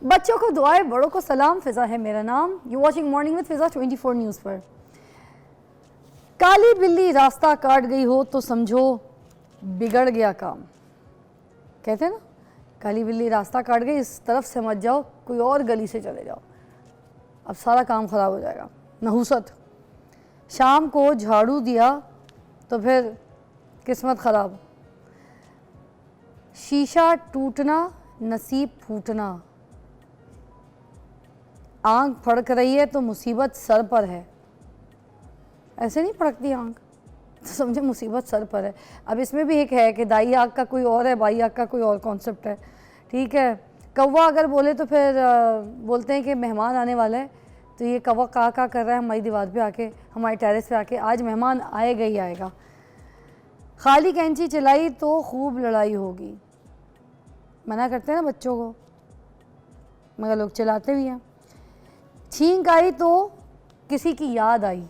بچوں کو دعائیں، بڑوں کو سلام. فضا ہے میرا نام. یو واچنگ مارننگ وتھ فضا 24 نیوز پر. کالی بلی راستہ کاٹ گئی ہو تو سمجھو بگڑ گیا کام. کہتے ہیں نا کالی بلی راستہ کاٹ گئی، اس طرف سے مت جاؤ، کوئی اور گلی سے چلے جاؤ، اب سارا کام خراب ہو جائے گا. نحوست. شام کو جھاڑو دیا تو پھر قسمت خراب. شیشہ ٹوٹنا نصیب پھوٹنا. آنکھ پھڑک رہی ہے تو مصیبت سر پر ہے. ایسے نہیں پھڑکتی آنکھ تو سمجھے مصیبت سر پر ہے. اب اس میں بھی ایک ہے کہ دائی آنکھ کا کوئی اور ہے، بائی آنکھ کا کوئی اور کانسیپٹ ہے. ٹھیک ہے. کوا اگر بولے تو پھر بولتے ہیں کہ مہمان آنے والا ہے، تو یہ کوا کا کر رہا ہے ہماری دیوار پہ آ کے، ہمارے ٹیرس پہ آ کے، آج مہمان آئے گا ہی آئے گا. خالی کینچی چلائی تو خوب لڑائی ہوگی. منع کرتے ہیں نا بچوں کو، مگر لوگ چلاتے بھی ہیں. چھینک آئی تو کسی کی یاد آئی.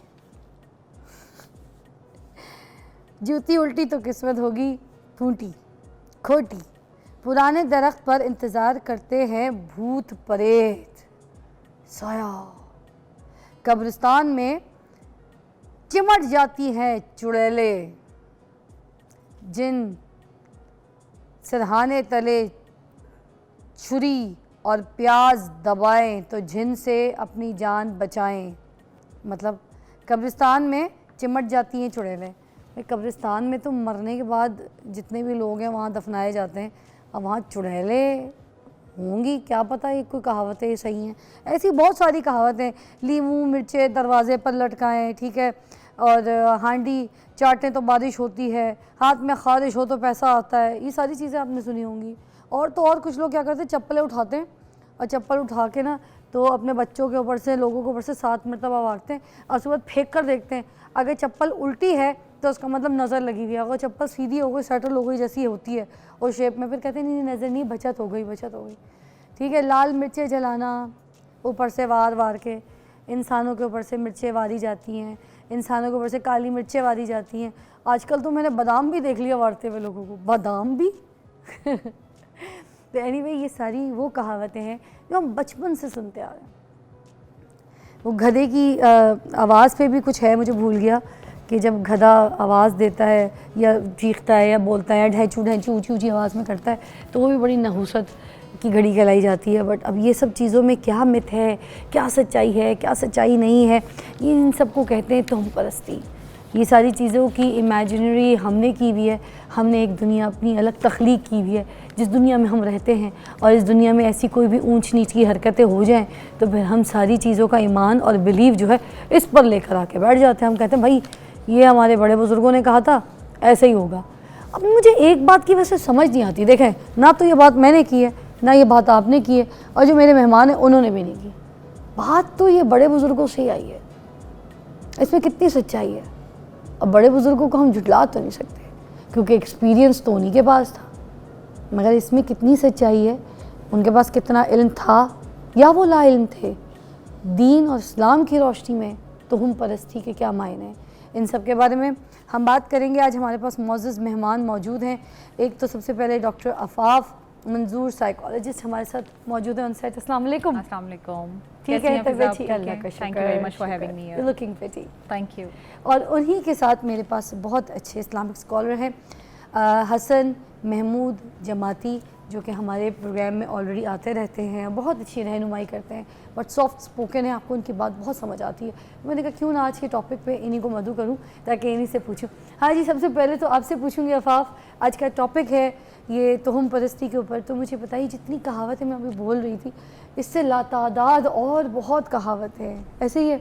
جوتی الٹی تو قسمت ہوگی پھوٹی کھوٹی. پرانے درخت پر انتظار کرتے ہیں بھوت پریت. سایہ. قبرستان میں چمٹ جاتی ہیں چڑیلے. جن سرہانے تلے چھری اور پیاز دبائیں تو جن سے اپنی جان بچائیں. مطلب قبرستان میں چمٹ جاتی ہیں چڑیلیں. قبرستان میں تو مرنے کے بعد جتنے بھی لوگ ہیں وہاں دفنائے جاتے ہیں، اب وہاں چڑیلیں ہوں گی کیا پتہ. یہ کوئی کہاوتیں صحیح ہیں؟ ایسی بہت ساری کہاوتیں. لیموں مرچیں دروازے پر لٹکائیں، ٹھیک ہے، اور ہانڈی چاٹیں تو بارش ہوتی ہے، ہاتھ میں خارش ہو تو پیسہ آتا ہے. یہ ساری چیزیں آپ نے سنی ہوں گی. اور تو اور کچھ لوگ کیا کرتے ہیں، چپلیں اٹھاتے ہیں اور چپل اٹھا کے نا تو اپنے بچوں کے اوپر سے، لوگوں کے اوپر سے 7 مرتبہ مارتے ہیں اور اس کے بعد پھینک کر دیکھتے ہیں. اگر چپل الٹی ہے تو اس کا مطلب نظر لگی ہوئی ہے. اگر چپل سیدھی ہو گئی، سیٹل ہو گئی جیسی ہوتی ہے اور شیپ میں، پھر کہتے ہیں نہیں نظر نہیں، بچت ہو گئی بچت ہو گئی. ٹھیک ہے. لال مرچیں جلانا اوپر سے وار وار کے. انسانوں کے اوپر سے مرچیں واری جاتی ہیں، انسانوں کے اوپر سے کالی مرچیں واری جاتی ہیں. آج کل تو میں نے بادام بھی دیکھ لیا وارتے ہوئے لوگوں کو. بادام بھی. تو اینی وے یہ ساری وہ کہاوتیں ہیں جو ہم بچپن سے سنتے آ رہے ہیں. وہ گدھے کی آواز پہ بھی کچھ ہے، مجھے بھول گیا، کہ جب گدھا آواز دیتا ہے یا چیختا ہے یا بولتا ہے ڈھینچو ڈھینچو اونچی اونچی آواز میں کرتا ہے تو وہ بھی بڑی نحوست کی گھڑی کہلائی جاتی ہے. بٹ اب یہ سب چیزوں میں کیا مت ہے، کیا سچائی ہے، کیا سچائی نہیں ہے، یہ ان سب کو کہتے ہیں توہم پرستی. یہ ساری چیزوں کی امیجنری ہم نے کی ہوئی ہے. ہم نے ایک دنیا اپنی الگ تخلیق کی ہوئی ہے جس دنیا میں ہم رہتے ہیں، اور اس دنیا میں ایسی کوئی بھی اونچ نیچ کی حرکتیں ہو جائیں تو پھر ہم ساری چیزوں کا ایمان اور بلیو جو ہے اس پر لے کر آ کے بیٹھ جاتے ہیں. ہم کہتے ہیں بھائی یہ ہمارے بڑے بزرگوں نے کہا تھا، ایسے ہی ہوگا. اب مجھے ایک بات کی ویسے سمجھ نہیں آتی. دیکھیں نہ تو یہ بات میں نے کی ہے، نہ یہ بات آپ نے کی ہے، اور جو میرے مہمان ہیں انہوں نے بھی نہیں کی. بات تو یہ بڑے بزرگوں سے ہی آئی ہے. اس میں کتنی سچائی ہے؟ اب بڑے بزرگوں کو ہم جھٹلا تو نہیں سکتے کیونکہ ایکسپیرینس تو انہی کے پاس تھا، مگر اس میں کتنی سچائی ہے، ان کے پاس کتنا علم تھا یا وہ لا علم تھے. دین اور اسلام کی روشنی میں توہم پرستی کے کیا معنی ہیں، ان سب کے بارے میں ہم بات کریں گے. آج ہمارے پاس معزز مہمان موجود ہیں. ایک تو سب سے پہلے ڈاکٹر عفاف منظور سائیکالوجسٹ ہمارے ساتھ موجود ہیں. ان سائٹ السلام علیکم. السلام علیکم. ٹھیک ہے، طبیعت ٹھیک ہے؟ اللہ کا Thank you very much for having me here. Looking pretty. Thank you. اور انہی کے ساتھ میرے پاس بہت اچھے اسلامک اسکالر ہیں، حسن محمود جماعتی، جو کہ ہمارے پروگرام میں آلریڈی آتے رہتے ہیں، بہت اچھی رہنمائی کرتے ہیں، بٹ سافٹ اسپوکن ہے، آپ کو ان کی بات بہت سمجھ آتی ہے. میں نے کہا کیوں نہ آج کے ٹاپک پہ انہی کو مدعو کروں تاکہ انہی سے پوچھوں. ہاں جی، سب سے پہلے تو آپ سے پوچھوں گی عفاف، آج کا ٹاپک ہے یہ توہم پرستی کے اوپر. تو مجھے بتائیے جتنی کہاوتیں میں ابھی بول رہی تھی اس سے لاتعداد اور بہت کہاوتیں ہیں، ایسے ہی ہے.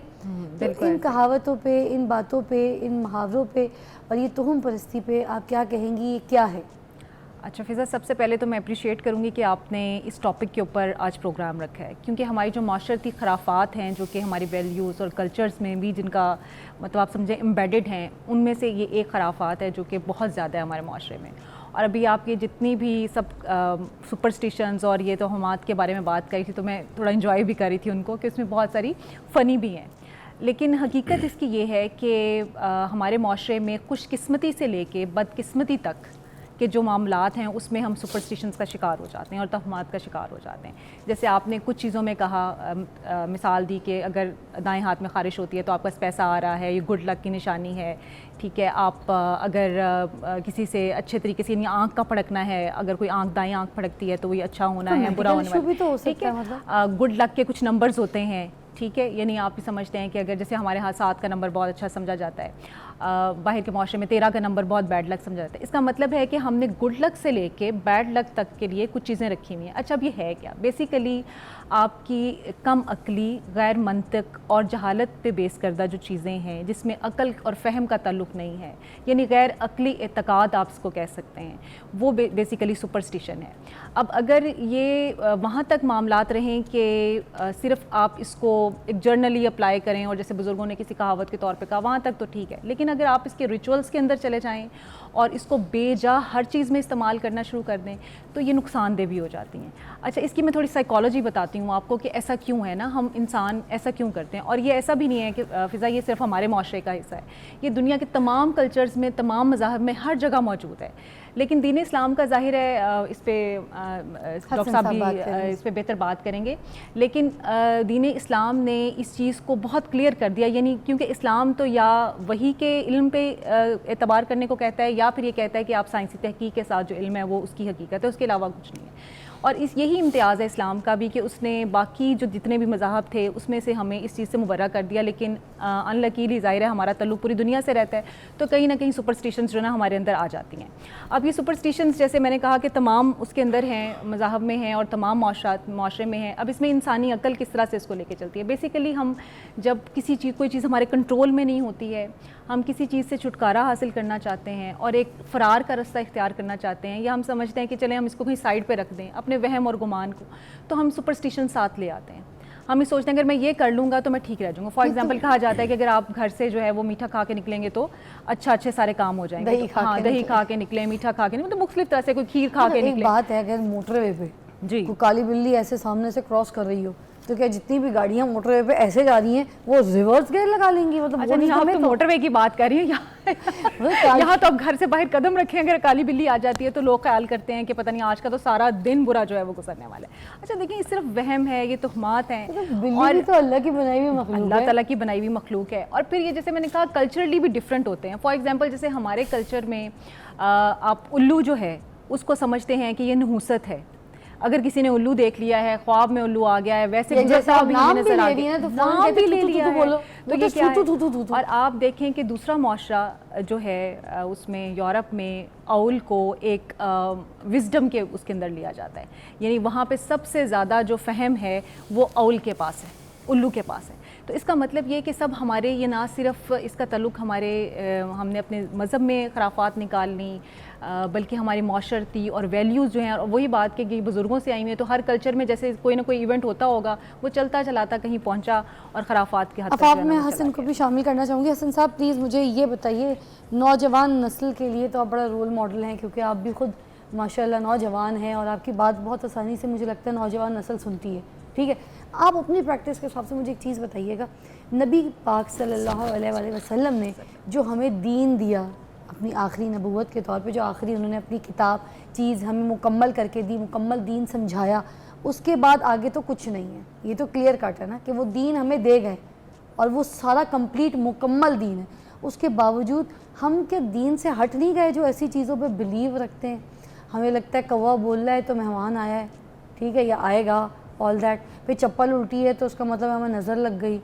تو ان کہاوتوں پہ، ان باتوں پہ، ان محاوروں پہ اور یہ توہم پرستی پہ آپ کیا کہیں گی، یہ کیا ہے؟ اچھا فضا، سب سے پہلے تو میں اپریشیٹ کروں گی کہ آپ نے اس ٹاپک کے اوپر آج پروگرام رکھا ہے، کیونکہ ہماری جو معاشرتی خرافات ہیں جو کہ ہماری ویلیوز اور کلچرز میں بھی جن کا مطلب آپ سمجھیں امبیڈڈ ہیں، ان میں سے یہ ایک خرافات ہے جو کہ بہت زیادہ ہے ہمارے معاشرے میں. اور ابھی آپ یہ جتنی بھی سب سپرسٹیشنز اور یہ توہمات کے بارے میں بات کری تھی تو میں تھوڑا انجوائے بھی کر رہی تھی ان کو، کہ اس میں بہت ساری فنی بھی ہیں. لیکن حقیقت اس کی یہ ہے کہ ہمارے معاشرے میں خوش قسمتی سے لے کے بد قسمتی تک کے جو معاملات ہیں اس میں ہم سپرسٹیشنز کا شکار ہو جاتے ہیں اور توہمات کا شکار ہو جاتے ہیں. جیسے آپ نے کچھ چیزوں میں کہا, مثال دی کہ اگر دائیں ہاتھ میں خارش ہوتی ہے تو آپ کا پیسہ آ رہا ہے, یہ گڈ لک کی نشانی ہے. ٹھیک ہے, آپ اگر کسی سے اچھے طریقے سے, یعنی آنکھ کا پھڑکنا ہے, اگر کوئی دائیں آنکھ پھڑکتی ہے تو یہ اچھا ہونا ہے, برا ہونے والا. ٹھیک ہے, گڈ لک کے کچھ نمبرز ہوتے ہیں. ٹھیک ہے, یعنی آپ بھی سمجھتے ہیں کہ اگر جیسے ہمارے ہاں 7 کا نمبر بہت اچھا سمجھا جاتا ہے, باہر کے معاشرے میں 13 کا نمبر بہت بیڈ لک سمجھا جاتا ہے. اس کا مطلب ہے کہ ہم نے گڈ لک سے لے کے بیڈ لک تک کے لیے کچھ چیزیں رکھی ہوئی ہیں. اچھا, اب یہ ہے کیا؟ بیسیکلی آپ کی کم عقلی, غیر منطق اور جہالت پہ بیس کردہ جو چیزیں ہیں جس میں عقل اور فہم کا تعلق نہیں ہے, یعنی غیر عقلی اعتقاد آپ اس کو کہہ سکتے ہیں, وہ بیسیکلی سپرسٹیشن ہے. اب اگر یہ وہاں تک معاملات رہیں کہ صرف آپ اس کو ایک جرنلی اپلائی کریں اور جیسے بزرگوں نے کسی کہاوت کے طور پہ کہا, وہاں تک تو ٹھیک ہے. لیکن اگر آپ اس کے ریچولز کے اندر چلے جائیں اور اس کو بے جا ہر چیز میں استعمال کرنا شروع کر دیں تو یہ نقصان دہ بھی ہو جاتی ہیں. اچھا, اس کی میں تھوڑی سائیکالوجی بتاتی ہوں آپ کو کہ ایسا کیوں ہے نا, ہم انسان ایسا کیوں کرتے ہیں. اور یہ ایسا بھی نہیں ہے کہ فضا یہ صرف ہمارے معاشرے کا حصہ ہے, یہ دنیا کے تمام کلچرز میں, تمام مذاہب میں ہر جگہ موجود ہے. لیکن دین اسلام کا ظاہر ہے اس پہ ڈاکٹر صاحب بھی اس پہ بہتر بات کریں گے, لیکن دین اسلام نے اس چیز کو بہت کلیئر کر دیا. یعنی کیونکہ اسلام تو یا وحی کے علم پہ اعتبار کرنے کو کہتا ہے, یا پھر یہ کہتا ہے کہ آپ سائنسی تحقیق کے ساتھ جو علم ہے وہ اس کی حقیقت ہے, اس کے علاوہ کچھ نہیں ہے. اور یہی امتیاز ہے اسلام کا بھی کہ اس نے باقی جو جتنے بھی مذاہب تھے اس میں سے ہمیں اس چیز سے مبرہ کر دیا. لیکن ان لکیلی ظاہر ہے ہمارا تعلق پوری دنیا سے رہتا ہے, تو کہیں نہ کہیں سپرسٹیشنز جو نا ہمارے اندر آ جاتی ہیں. اب یہ سپرسٹیشنز جیسے میں نے کہا کہ تمام اس کے اندر ہیں, مذاہب میں ہیں اور تمام معاشرے میں ہیں. اب اس میں انسانی عقل کس طرح سے اس کو لے کے چلتی ہے. بیسیکلی ہم جب کوئی چیز ہمارے کنٹرول میں نہیں ہوتی ہے, ہم کسی چیز سے چھٹکارا حاصل کرنا چاہتے ہیں اور ایک فرار کا رستہ اختیار کرنا چاہتے ہیں, یا ہم سمجھتے ہیں کہ چلیں ہم اس کو کہیں سائڈ پہ رکھ دیں اپنے وہم اور گمان کو, تو ہم سپرسٹیشن ساتھ لے آتے ہیں. ہم یہ سوچتے ہیں اگر میں یہ کر لوں گا تو میں ٹھیک رہ جاؤں گا. فار ایگزامپل کہا جاتا ہے کہ اگر آپ گھر سے جو ہے وہ میٹھا کھا کے نکلیں گے تو اچھے سارے کام ہو جائیں گے. ہاں, دہی کھا کے نکلیں, میٹھا کھا کے نکلیں, مطلب مختلف طرح سے, کوئی کھیر کھا کے نکلیں. بات ہے اگر موٹر وے پہ جی کوئی کالی بلی ایسے سامنے سے کراس کر رہی ہو تو کیا جتنی بھی گاڑیاں موٹر وے پہ ایسے جا رہی ہیں وہ ریورس گیئر لگا لیں گی؟ مطلب یہاں تو موٹر وے کی بات کر رہی ہیں, یہاں تو اب گھر سے باہر قدم رکھیں اگر کالی بلی آ جاتی ہے تو لوگ خیال کرتے ہیں کہ پتہ نہیں آج کا تو سارا دن برا جو ہے وہ گزرنے والا ہے. اچھا دیکھیں, یہ صرف وہم ہے, یہ تہمات ہیں, اور تو اللہ کی بنائی ہوئی مخلوق ہے, اللہ تعالیٰ کی بنائی ہوئی مخلوق ہے. اور پھر یہ جیسے میں نے کہا کلچرلی بھی ڈفرینٹ ہوتے ہیں. فار ایگزامپل جیسے ہمارے کلچر میں آپ الو جو ہے اس کو سمجھتے ہیں کہ یہ نحوست ہے. اگر کسی نے الو دیکھ لیا ہے, خواب میں الو آ گیا ہے, ویسے نام بھی لے لیا ہے تو یہ کیا ہے. اور آپ دیکھیں کہ دوسرا معاشرہ جو ہے اس میں یورپ میں اول کو ایک وزڈم کے اس کے اندر لیا جاتا ہے, یعنی وہاں پہ سب سے زیادہ جو فہم ہے وہ اول کے پاس ہے, الو کے پاس ہے. تو اس کا مطلب یہ کہ سب ہمارے, یہ نہ صرف اس کا تعلق ہم نے اپنے مذہب میں خرافات نکال لیں, بلکہ ہماری معاشرتی اور ویلیوز جو ہیں, اور وہی بات کہ بزرگوں سے آئی ہوئی ہیں, تو ہر کلچر میں جیسے کوئی نہ کوئی ایونٹ ہوتا ہوگا وہ چلتا چلاتا کہیں پہنچا اور خرافات کے حد تک. اب میں حسن کو بھی شامل کرنا چاہوں گی. حسن صاحب پلیز مجھے یہ بتائیے, نوجوان نسل کے لیے تو آپ بڑا رول ماڈل ہیں کیونکہ آپ بھی خود ماشاءاللہ نوجوان ہیں اور آپ کی بات بہت آسانی سے مجھے لگتا ہے نوجوان نسل سنتی ہے. ٹھیک ہے, آپ اپنی پریکٹس کے حساب سے مجھے ایک چیز بتائیے گا, نبی پاک صلی اللہ علیہ وآلہ وسلم نے جو ہمیں دین دیا اپنی آخری نبوت کے طور پہ, جو آخری انہوں نے اپنی کتاب چیز ہمیں مکمل کر کے دی, مکمل دین سمجھایا, اس کے بعد آگے تو کچھ نہیں ہے. یہ تو کلیئر کٹ ہے نا کہ وہ دین ہمیں دے گئے اور وہ سارا کمپلیٹ مکمل دین ہے. اس کے باوجود ہم کیا دین سے ہٹ نہیں گئے جو ایسی چیزوں پہ بلیو رکھتے ہیں؟ ہمیں لگتا ہے کوا بول رہا ہے تو مہمان آیا ہے, ٹھیک ہے, یا آئے گا, آل دیٹ. پھر چپل الٹی ہے تو اس کا مطلب ہمیں نظر لگ گئی.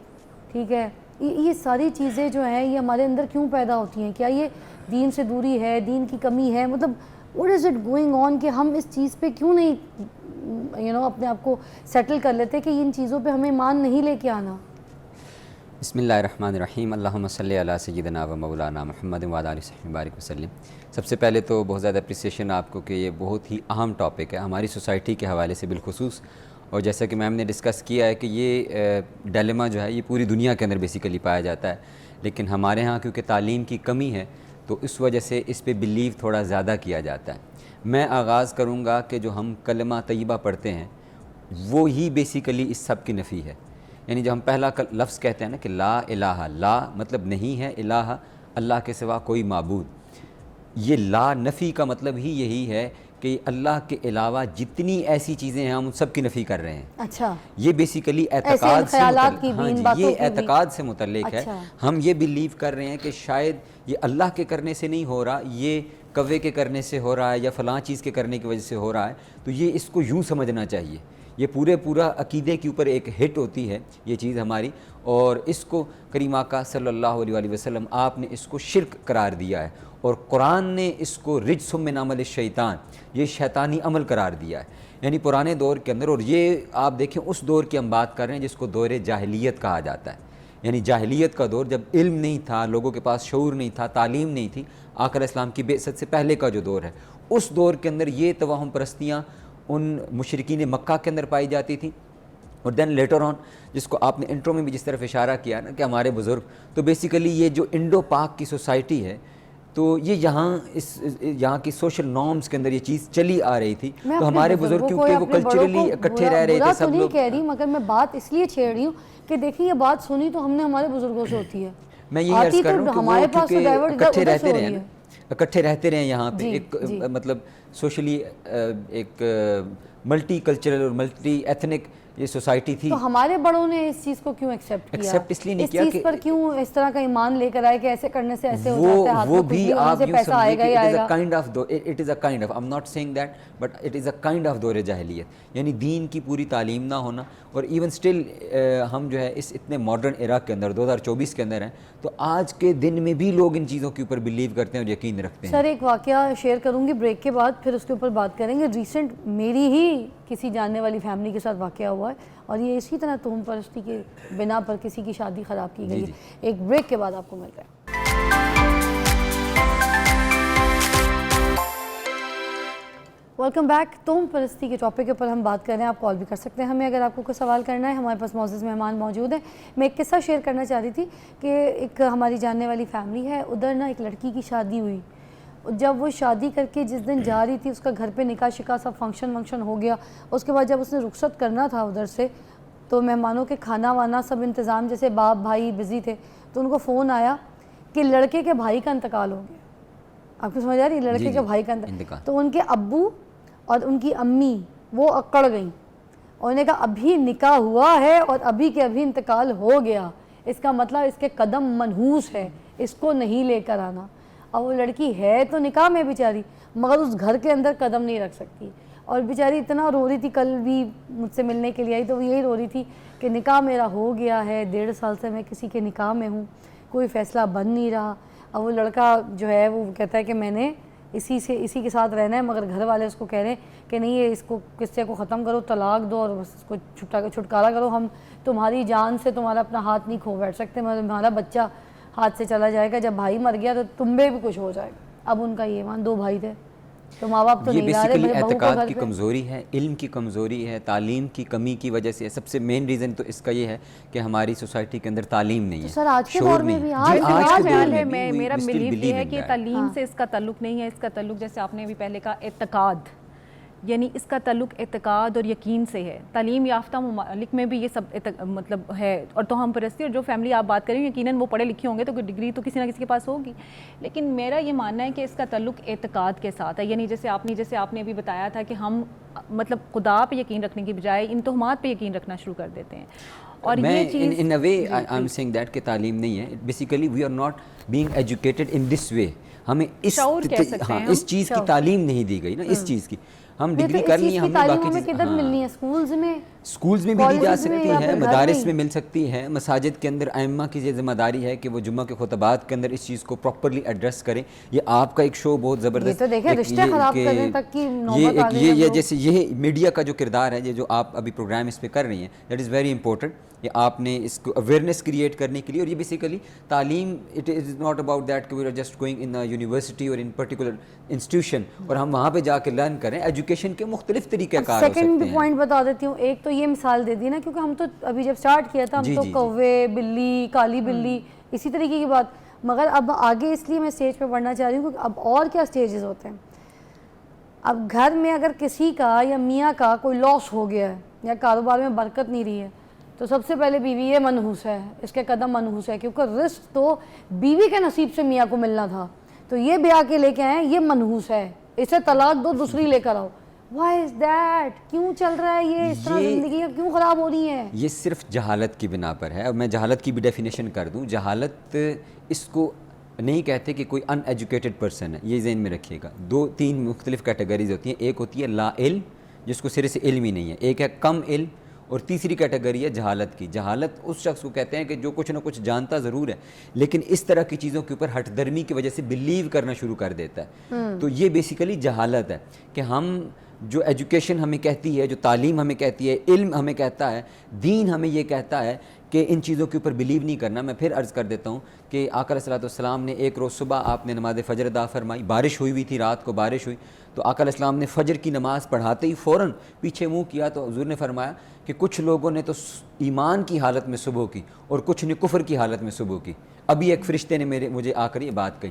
ٹھیک ہے, یہ ساری چیزیں جو ہیں یہ ہمارے اندر کیوں پیدا ہوتی ہیں؟ کیا یہ دین سے دوری ہے, دین کی کمی ہے؟ مطلب what is it going on کہ ہم اس چیز پہ کیوں نہیں اپنے آپ کو سیٹل کر لیتے کہ ان چیزوں پہ ہمیں ایمان نہیں لے کے آنا؟ بسم اللہ الرحمن الرحیم. اللہم صلی علی سیدنا و مولانا محمد وعلی آلہ وصحبہ بارک وسلم. سب سے پہلے تو بہت زیادہ اپریسیشن آپ کو کہ یہ بہت ہی اہم ٹاپک ہے ہماری سوسائٹی کے حوالے سے بالخصوص, اور جیسا کہ میم نے ڈسکس کیا ہے کہ یہ ڈیلیما جو ہے یہ پوری دنیا کے اندر بیسیکلی پایا جاتا ہے, لیکن ہمارے ہاں کیونکہ تعلیم کی کمی ہے تو اس وجہ سے اس پہ بلیو تھوڑا زیادہ کیا جاتا ہے. میں آغاز کروں گا کہ جو ہم کلمہ طیبہ پڑھتے ہیں وہ ہی بیسیکلی اس سب کی نفی ہے. یعنی جو ہم پہلا لفظ کہتے ہیں نا کہ لا الہ, لا مطلب نہیں ہے, الہ اللہ کے سوا کوئی معبود. یہ لا نفی کا مطلب ہی یہی ہے کہ اللہ کے علاوہ جتنی ایسی چیزیں ہیں ہم ان سب کی نفی کر رہے ہیں. اچھا یہ بیسیکلی اعتقاد سے خیالات کی بھی، ہاں ان جی باتوں یہ کی بھی. اعتقاد سے متعلق ہے. اچھا. ہم یہ بلیو کر رہے ہیں کہ شاید یہ اللہ کے کرنے سے نہیں ہو رہا, یہ کوے کے کرنے سے ہو رہا ہے یا فلاں چیز کے کرنے کی وجہ سے ہو رہا ہے, تو یہ اس کو یوں سمجھنا چاہیے. یہ پورا عقیدے کے اوپر ایک ہٹ ہوتی ہے یہ چیز ہماری, اور اس کو کریم آقا صلی اللہ علیہ وآلہ وسلم آپ نے اس کو شرک قرار دیا ہے, اور قرآن نے اس کو رجس من عمل الشیطان, یہ شیطانی عمل قرار دیا ہے. یعنی پرانے دور کے اندر, اور یہ آپ دیکھیں اس دور کی ہم بات کر رہے ہیں جس کو دور جاہلیت کہا جاتا ہے. یعنی جاہلیت کا دور, جب علم نہیں تھا, لوگوں کے پاس شعور نہیں تھا, تعلیم نہیں تھی, آقا علیہ السلام کی بعثت سے پہلے کا جو دور ہے, اس دور کے اندر یہ توہم پرستیاں ان مشرکین مکہ کے اندر پائی جاتی تھیں. اور دین لیٹر آن, جس کو آپ نے انٹرو میں بھی جس طرف اشارہ کیا نا کہ ہمارے بزرگ, تو بیسیکلی یہ جو انڈو پاک کی سوسائٹی ہے, تو یہ یہاں کی سوشل نارمز کے اندر یہ چیز چلی آ رہی تھی. تو ہمارے بزرگ کیونکہ وہ کلچرلی اکٹھے رہ رہے تھے سب لوگ. کہہ رہی مگر میں بات اس لیے چھیڑ رہی ہوں کہ دیکھیں یہ بات سنی تو ہم نے ہمارے بزرگوں سے ہوتی ہے, میں یہی عرض کر رہا ہوں کہ ہمارے پاس تو ڈائیورٹ اکٹھے رہتے رہے ہیں, اکٹھے رہتے رہے یہاں پہ, ایک مطلب سوشلی ایک ملٹی کلچرل اور ملٹی ایتھنک یہ سوسائٹی تھی. تو ہمارے بڑوں نے اس چیز کو کیوں ایکسیپٹ کیا, ایکسیپٹ اس لیے نہیں کیا اس چیز پر کیوں اس طرح کا ایمان لے کر آئے کہ ایسے کرنے سے ایسے ہو جاتا ہے, ہاتھ میں کچھ بھی ہونے سے پیسہ آئے گا ہی آئے گا. it is a kind of, I'm not saying that, but it is a kind of دور جاہلیت. یعنی دین کی پوری تعلیم نہ ہونا, اور ایون سٹل ہم جو ہے اس اتنے ماڈرن ایرا کے اندر 2024 کے اندر ہیں, تو آج کے دن میں بھی لوگ ان چیزوں کے اوپر بلیو کرتے ہیں اور یقین رکھتے ہیں. سر ایک واقعہ شیئر کروں گی بریک کے بعد, پھر اس کے اوپر بات کریں گے. ریسنٹ میری ہی کسی جاننے والی فیملی کے ساتھ واقعہ ہوا ہے, اور یہ اسی طرح توہم پرستی کے بنا پر کسی کی شادی خراب کی گئی ہے. ایک بریک کے بعد آپ کو ملتا ہے. Welcome back. توہم پرستی کے ٹاپک کے اوپر ہم بات کر رہے ہیں. آپ کال بھی کر سکتے ہیں ہمیں اگر آپ کو کوئی سوال کرنا ہے. ہمارے پاس معزز مہمان موجود ہیں. میں ایک قصہ شیئر کرنا چاہ رہی تھی کہ ایک ہماری جاننے والی فیملی ہے, ادھر نا ایک لڑکی کی شادی ہوئی. جب وہ شادی کر کے جس دن جا رہی تھی, اس کا گھر پہ نکاح شکا سب فنکشن ہو گیا. اس کے بعد جب اس نے رخصت کرنا تھا ادھر سے, تو مہمانوں کے کھانا وانا سب انتظام, جیسے باپ بھائی بزی تھے, تو ان کو فون آیا کہ لڑکے کے بھائی کا انتقال ہو گیا. آپ کو سمجھ آ رہی ہے, لڑکے کے بھائی کا انتقال. تو ان کے ابو اور ان کی امی وہ اکڑ گئیں, اور انہوں نے کہا ابھی نکاح ہوا ہے اور ابھی کے ابھی انتقال ہو گیا, اس کا مطلب اس کے قدم منحوس ہے, اس کو نہیں لے کر آنا. اور وہ لڑکی ہے تو نکاح میں بیچاری, مگر اس گھر کے اندر قدم نہیں رکھ سکتی. اور بیچاری اتنا رو رہی تھی, کل بھی مجھ سے ملنے کے لیے آئی تو وہ یہی رو رہی تھی کہ نکاح میرا ہو گیا ہے, 1.5 سال سے میں کسی کے نکاح میں ہوں, کوئی فیصلہ بن نہیں رہا. اور وہ لڑکا جو ہے وہ کہتا ہے کہ میں نے اسی کے ساتھ رہنا ہے, مگر گھر والے اس کو کہہ رہے ہیں کہ نہیں, یہ اس کو قصے کو ختم کرو, طلاق دو اور بس اس کو چھٹکارا کرو, ہم تمہاری جان سے تمہارا اپنا ہاتھ نہیں کھو بیٹھ سکتے, مگر تمہارا بچہ ہاتھ سے چلا جائے گا, جب بھائی مر گیا تو تم میں بھی کچھ ہو جائے گا. اب ان کا یہ ایمان, 2 بھائی تھے تو ماں باپ تو نہیں لا رہے. یہ اعتقاد کی کمزوری ہے, علم کی کمزوری ہے, تعلیم کی کمی کی وجہ سے. سب سے مین ریزن تو اس کا یہ ہے کہ ہماری سوسائٹی کے اندر تعلیم نہیں ہے. سر آج کے دور میں بھی میرا بلیو یہ ہے کہ تعلیم سے اس کا تعلق نہیں ہے, اس کا تعلق جیسے آپ نے بھی پہلے کہا اعتقاد, یعنی اس کا تعلق اعتقاد اور یقین سے ہے. تعلیم یافتہ ممالک میں بھی یہ سب مطلب ہے. اور توہم پرستی اور جو فیملی آپ بات کریں یقیناً وہ پڑھے لکھے ہوں گے تو کوئی ڈگری تو کسی نہ کسی کے پاس ہوگی, لیکن میرا یہ ماننا ہے کہ اس کا تعلق اعتقاد کے ساتھ ہے. یعنی جیسے آپ نے ابھی بتایا تھا کہ ہم مطلب خدا پہ یقین رکھنے کی بجائے ان تہمات پہ یقین رکھنا شروع کر دیتے ہیں. اور یہ چیز in a way I am saying that کہ تعلیم نہیں ہے. Basically we are not being educated in this way. ہمیں اس چیز کی تعلیم نہیں دی گئی نا, اس چیز کی. ہم ڈگری کر لی ہیں, ہم نے باقی کدھر ملنی ہے, سکولز میں بھی دی جا سکتی ہے, مدارس میں مل سکتی ہے, مساجد کے اندر ائمہ کی یہ ذمہ داری ہے کہ وہ جمعہ کے خطبات کے اندر اس چیز کو پراپرلی ایڈریس کریں. یہ آپ کا ایک شو بہت زبردست, یہ جیسے یہ میڈیا کا جو کردار ہے, یہ جو آپ ابھی پروگرام اس پہ کر رہی ہیں, دیٹ از ویری امپورٹنٹ. کہ آپ نے اس کو اویئرنیس کریٹ کرنے کے لیے, اور یہ بیسیکلی تعلیم it is not about that کہ we are just going in university اور ان پرٹیکولر انسٹیٹیوشن اور ہم وہاں پہ جا کے لرن کریں. ایجوکیشن کے مختلف طریقہ کار ہو سکتے ہیں. سیکنڈ پوائنٹ بتا دیتی ہوں, ایک تو یہ مثال دے دی نا, کیونکہ ہم تو ابھی جب سٹارٹ کیا تھا ہم تو کوے, بلی, کالی بلی, اسی طریقے کی بات, مگر اب آگے اس لیے میں اسٹیج پہ پڑھنا چاہ رہی ہوں کہ اب اور کیا اسٹیجز ہوتے ہیں. اب گھر میں اگر کسی کا یا میاں کا کوئی لاس ہو گیا ہے یا کاروبار میں برکت نہیں رہی ہے, تو سب سے پہلے بیوی یہ منحوس ہے, اس کے قدم منحوس ہے, کیونکہ رزق تو بیوی کے نصیب سے میاں کو ملنا تھا. تو یہ بیاہ کے لے کے آئے ہیں, یہ منحوس ہے, اسے طلاق دو, دوسری لے کر آؤ. Why is that? کیوں چل رہا ہے یہ اس طرح, زندگی کیوں خراب ہو رہی ہے؟ یہ صرف جہالت کی بنا پر ہے. اور میں جہالت کی بھی ڈیفینیشن کر دوں. جہالت اس کو نہیں کہتے کہ کوئی ان ایجوکیٹڈ پرسن ہے, یہ ذہن میں رکھیے گا. 2-3 مختلف کیٹیگریز ہوتی ہیں. ایک ہوتی ہے لا علم, جس کو سرے سے علم ہی نہیں ہے. ایک ہے کم علم, اور تیسری کیٹیگری ہے جہالت کی. جہالت اس شخص کو کہتے ہیں کہ جو کچھ نہ کچھ جانتا ضرور ہے لیکن اس طرح کی چیزوں کے اوپر ہٹ درمی کی وجہ سے بلیو کرنا شروع کر دیتا ہے. تو یہ بیسیکلی جہالت ہے کہ ہم جو ایجوکیشن ہمیں کہتی ہے, جو تعلیم ہمیں کہتی ہے, علم ہمیں کہتا ہے, دین ہمیں یہ کہتا ہے کہ ان چیزوں کے اوپر بلیو نہیں کرنا. میں پھر عرض کر دیتا ہوں کہ آقا علیہ الصلوۃ والسلام نے ایک روز صبح آپ نے نماز فجر ادا فرمائی, بارش ہوئی تھی, رات کو بارش ہوئی, تو آقا علیہ السلام نے فجر کی نماز پڑھاتے ہی فوراً پیچھے منہ کیا تو حضور نے فرمایا کہ کچھ لوگوں نے تو ایمان کی حالت میں صبح کی اور کچھ نے کفر کی حالت میں صبح کی. ابھی ایک فرشتے نے مجھے آ کر یہ بات کہی.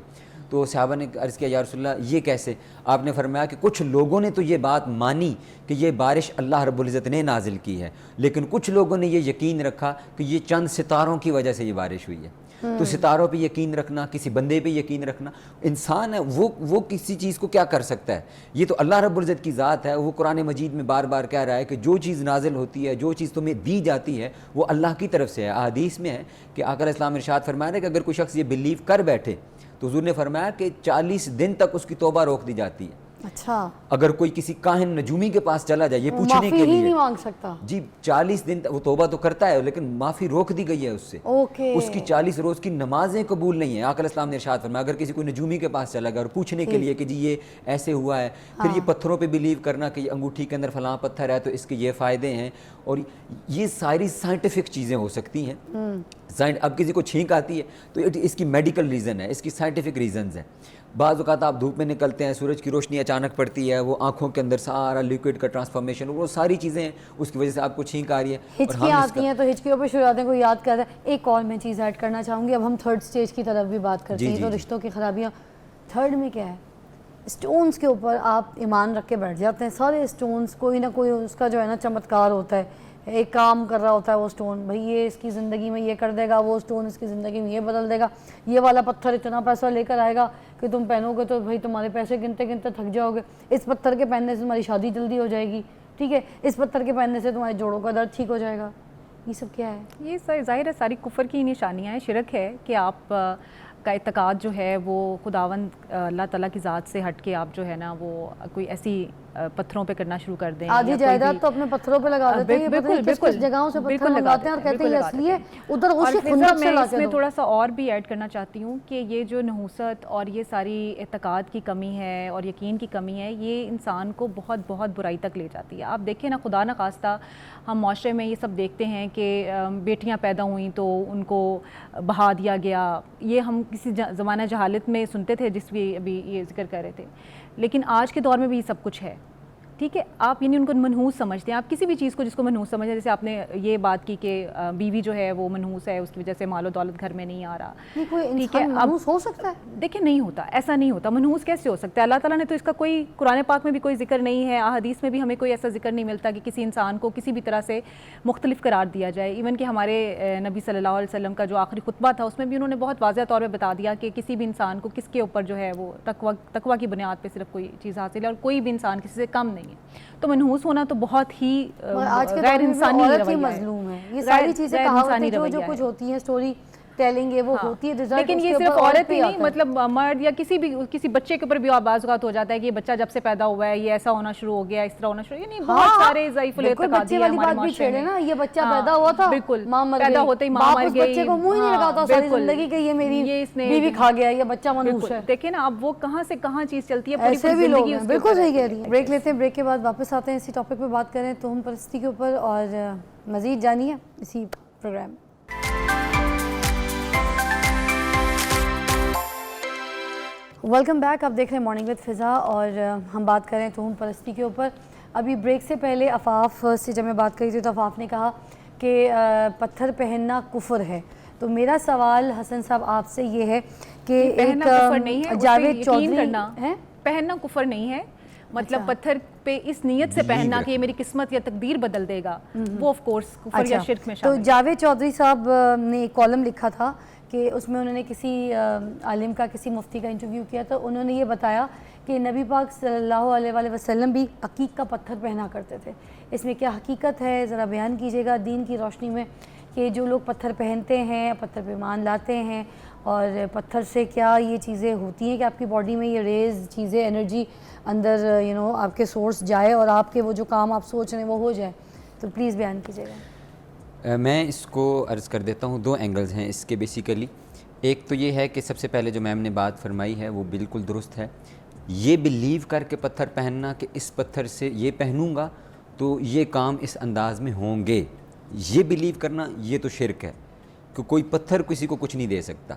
تو صحابہ نے عرض کیا یا رسول اللہ یہ کیسے؟ آپ نے فرمایا کہ کچھ لوگوں نے تو یہ بات مانی کہ یہ بارش اللہ رب العزت نے نازل کی ہے, لیکن کچھ لوگوں نے یہ یقین رکھا کہ یہ چند ستاروں کی وجہ سے یہ بارش ہوئی ہے. تو ستاروں پہ یقین رکھنا, کسی بندے پہ یقین رکھنا, انسان ہے وہ کسی چیز کو کیا کر سکتا ہے؟ یہ تو اللہ رب العزت کی ذات ہے. وہ قرآن مجید میں بار بار کہہ رہا ہے کہ جو چیز نازل ہوتی ہے, جو چیز تمہیں دی جاتی ہے, وہ اللہ کی طرف سے ہے. احادیث میں ہے کہ آقا علیہ السلام ارشاد فرمایا ہے کہ اگر کوئی شخص یہ بلیو کر بیٹھے تو حضور نے فرمایا کہ 40 دن تک اس کی توبہ روک دی جاتی ہے. اچھا, اگر کوئی کسی کاہن نجومی کے پاس چلا جائے یہ پوچھنے کے لیے, معافی نہیں مانگ سکتا جی 40 دن وہ توبہ تو کرتا ہے لیکن معافی روک دی گئی ہے اس سے. اس کی 40 روز کی نمازیں قبول نہیں ہیں. آقا علیہ السلام نے ارشاد فرمایا اگر کسی کوئی نجومی کے پاس چلا گیا اور پوچھنے کے لیے کہ جی یہ ایسے ہوا ہے, پھر یہ پتھروں پہ بلیو کرنا کہ یہ انگوٹھی کے اندر فلاں پتھر ہے تو اس کے یہ فائدے ہیں, اور یہ ساری سائنٹیفک چیزیں ہو سکتی ہیں. اب کسی کو چھینک آتی ہے تو اس کی میڈیکل ریزن ہے, اس کی سائنٹیفک ریزنز ہیں. بعض اوقات آپ دھوپ میں نکلتے ہیں, سورج کی روشنی اچانک پڑتی ہے, وہ آنکھوں کے اندر سارا لیکوڈ کا ٹرانسفارمیشن, وہ ساری چیزیں ہیں, اس کی وجہ سے آپ کو چھینک آ رہی ہے. ہچکیاں آتی ہیں تو ہچکیوں پہ شروعاتیں کو یاد کرتے ہیں. ایک اور میں چیز ایڈ کرنا چاہوں گی, اب ہم تھرڈ سٹیج کی طرف بھی بات کرتے ہیں. تو رشتوں کی خرابیاں تھرڈ میں کیا ہے؟ اسٹونز کے اوپر آپ ایمان رکھ کے بیٹھ جاتے ہیں. سارے اسٹونز کوئی نہ کوئی اس کا جو ہے نا چمتکار ہوتا ہے, ایک کام کر رہا ہوتا ہے وہ اسٹون, بھائی یہ اس کی زندگی میں یہ کر دے گا, وہ اسٹون اس کی زندگی میں یہ بدل دے گا, یہ والا پتھر اتنا پیسہ لے کر آئے گا کہ تم پہنو گے تو بھائی تمہارے پیسے گنتے گنتے تھک جاؤ گے, اس پتھر کے پہننے سے تمہاری شادی جلدی ہو جائے گی, ٹھیک ہے, اس پتھر کے پہننے سے تمہارے جوڑوں کا درد ٹھیک ہو جائے گا. یہ سب کیا ہے؟ یہ ظاہر ہے ساری کفر کی نشانیاں ہیں. شرک ہے کہ آپ کا اعتقاد جو ہے وہ خداوند اللہ تعالیٰ کی ذات سے ہٹ کے آپ جو ہے نا وہ کوئی ایسی پتھروں پہ کرنا شروع کر دیں. آدھی جائیداد تو اپنے پتھروں پہ لگا دیتے ہیں, بالکل کس جگہوں سے پتھر منگاتے ہیں اور کہتے ہیں یہ اصلی ہے, ادھر اسی خندق سے لا کے دو. میں تھوڑا سا اور بھی ایڈ کرنا چاہتی ہوں کہ یہ جو نحوست اور یہ ساری اعتقاد کی کمی ہے اور یقین کی کمی ہے, یہ انسان کو بہت بہت برائی تک لے جاتی ہے. آپ دیکھیں نا, خدا نخواستہ ہم معاشرے میں یہ سب دیکھتے ہیں کہ بیٹیاں پیدا ہوئیں تو ان کو بہا دیا گیا. یہ ہم کسی زمانہ جہالت میں سنتے تھے جس بھی ابھی یہ ذکر کر رہے تھے, لیکن آج کے دور میں بھی یہ سب کچھ ہے. ٹھیک ہے, آپ یعنی ان کو منحوس سمجھتے ہیں. آپ کسی بھی چیز کو جس کو منحوس سمجھتے ہیں, جیسے آپ نے یہ بات کی کہ بیوی جو ہے وہ منحوس ہے, اس کی وجہ سے مال و دولت گھر میں نہیں آ رہا. ٹھیک ہے, منحوس ہو سکتا ہے؟ دیکھیں نہیں ہوتا, ایسا نہیں ہوتا. منحوس کیسے ہو سکتا ہے؟ اللہ تعالیٰ نے تو اس کا کوئی قرآن پاک میں بھی کوئی ذکر نہیں ہے, احادیث میں بھی ہمیں کوئی ایسا ذکر نہیں ملتا کہ کسی انسان کو کسی بھی طرح سے مختلف قرار دیا جائے. ایون کہ ہمارے نبی صلی اللہ علیہ وسلم کا جو آخری خطبہ تھا اس میں بھی انہوں نے بہت واضح طور پہ بتا دیا کہ کسی بھی انسان کو کس کے اوپر جو ہے وہ تقویٰ کی بنیاد پہ صرف کوئی چیز حاصل ہے, اور کوئی بھی انسان کسی سے کم نہیں ہے. تو منحوس ہونا تو بہت ہی غیر انسانی رویہ ہے. یہ ساری چیزیں کہاوتیں جو کچھ ہوتی ہیں, اسٹوری ٹیلنگ ہے وہ ہوتی ہے, لیکن یہ صرف عورت ہی نہیں, مطلب مرد یا کسی بچے کے اوپر بھی بعض اوقات ہو جاتا ہے کہ یہ بچہ جب سے پیدا ہوا ہے یہ ایسا ہونا شروع ہو گیا, اس طرح ہونا شروع, یعنی بہت سارے ضعیف الاعتقاد ہیں ہمارے معاشرے میں. یہ بچہ پیدا ہوا تھا, بالکل ماں مر گئی, پیدا ہوتے ہی ماں مر گئی, بچے کو منہ ہی نہیں لگاتا ساری زندگی کہ یہ میری بیوی کھا گیا, یہ بچہ منحوس ہے. دیکھیں نا اب وہ کہاں سے کہاں چیز چلتی ہے, ایسے بھی لوگ ہیں. بالکل صحیح کہہ رہی ہیں. بریک لیتے ہیں, بریک کے بعد واپس آتے ہیں, اسی ٹاپک پہ بات کریں توہم پرستی کے اوپر, اور مزید جانیے اسی پروگرام میں. ویلکم بیک, آپ دیکھ رہے ہیں مارننگ وتھ فضا, اور ہم بات کریں توہم پرستی کے اوپر. ابھی بریک سے پہلے عفاف سے جب میں بات کری تھی تو عفاف نے کہا کہ پتھر پہننا کفر ہے. تو میرا سوال حسن صاحب آپ سے یہ ہے کہ ایک جاوید چودھری ہے, پہننا کفر نہیں ہے, مطلب پتھر پہ اس نیت سے پہننا کہ یہ میری قسمت یا تقدیر بدل دے گا, وہ آف کورس کفر یا شرک میں شامل ہے. تو جاوید چودھری صاحب نے ایک کالم لکھا تھا کہ اس میں انہوں نے کسی عالم کا کسی مفتی کا انٹرویو کیا تو انہوں نے یہ بتایا کہ نبی پاک صلی اللہ علیہ وآلہ وسلم بھی عقیق کا پتھر پہنا کرتے تھے. اس میں کیا حقیقت ہے ذرا بیان کیجیے گا دین کی روشنی میں کہ جو لوگ پتھر پہنتے ہیں, پتھر پہ ایمان لاتے ہیں, اور پتھر سے کیا یہ چیزیں ہوتی ہیں کہ آپ کی باڈی میں یہ ریز چیزیں انرجی اندر آپ کے سورس جائے اور آپ کے وہ جو کام آپ سوچ رہے ہیں وہ ہو جائے, تو پلیز بیان کیجیے گا. میں اس کو عرض کر دیتا ہوں, 2 اینگلز ہیں اس کے بیسیکلی. ایک تو یہ ہے کہ سب سے پہلے جو میم نے بات فرمائی ہے وہ بالکل درست ہے. یہ بلیو کر کے پتھر پہننا کہ اس پتھر سے یہ پہنوں گا تو یہ کام اس انداز میں ہوں گے, یہ بلیو کرنا یہ تو شرک ہے, کہ کوئی پتھر کسی کو کچھ نہیں دے سکتا.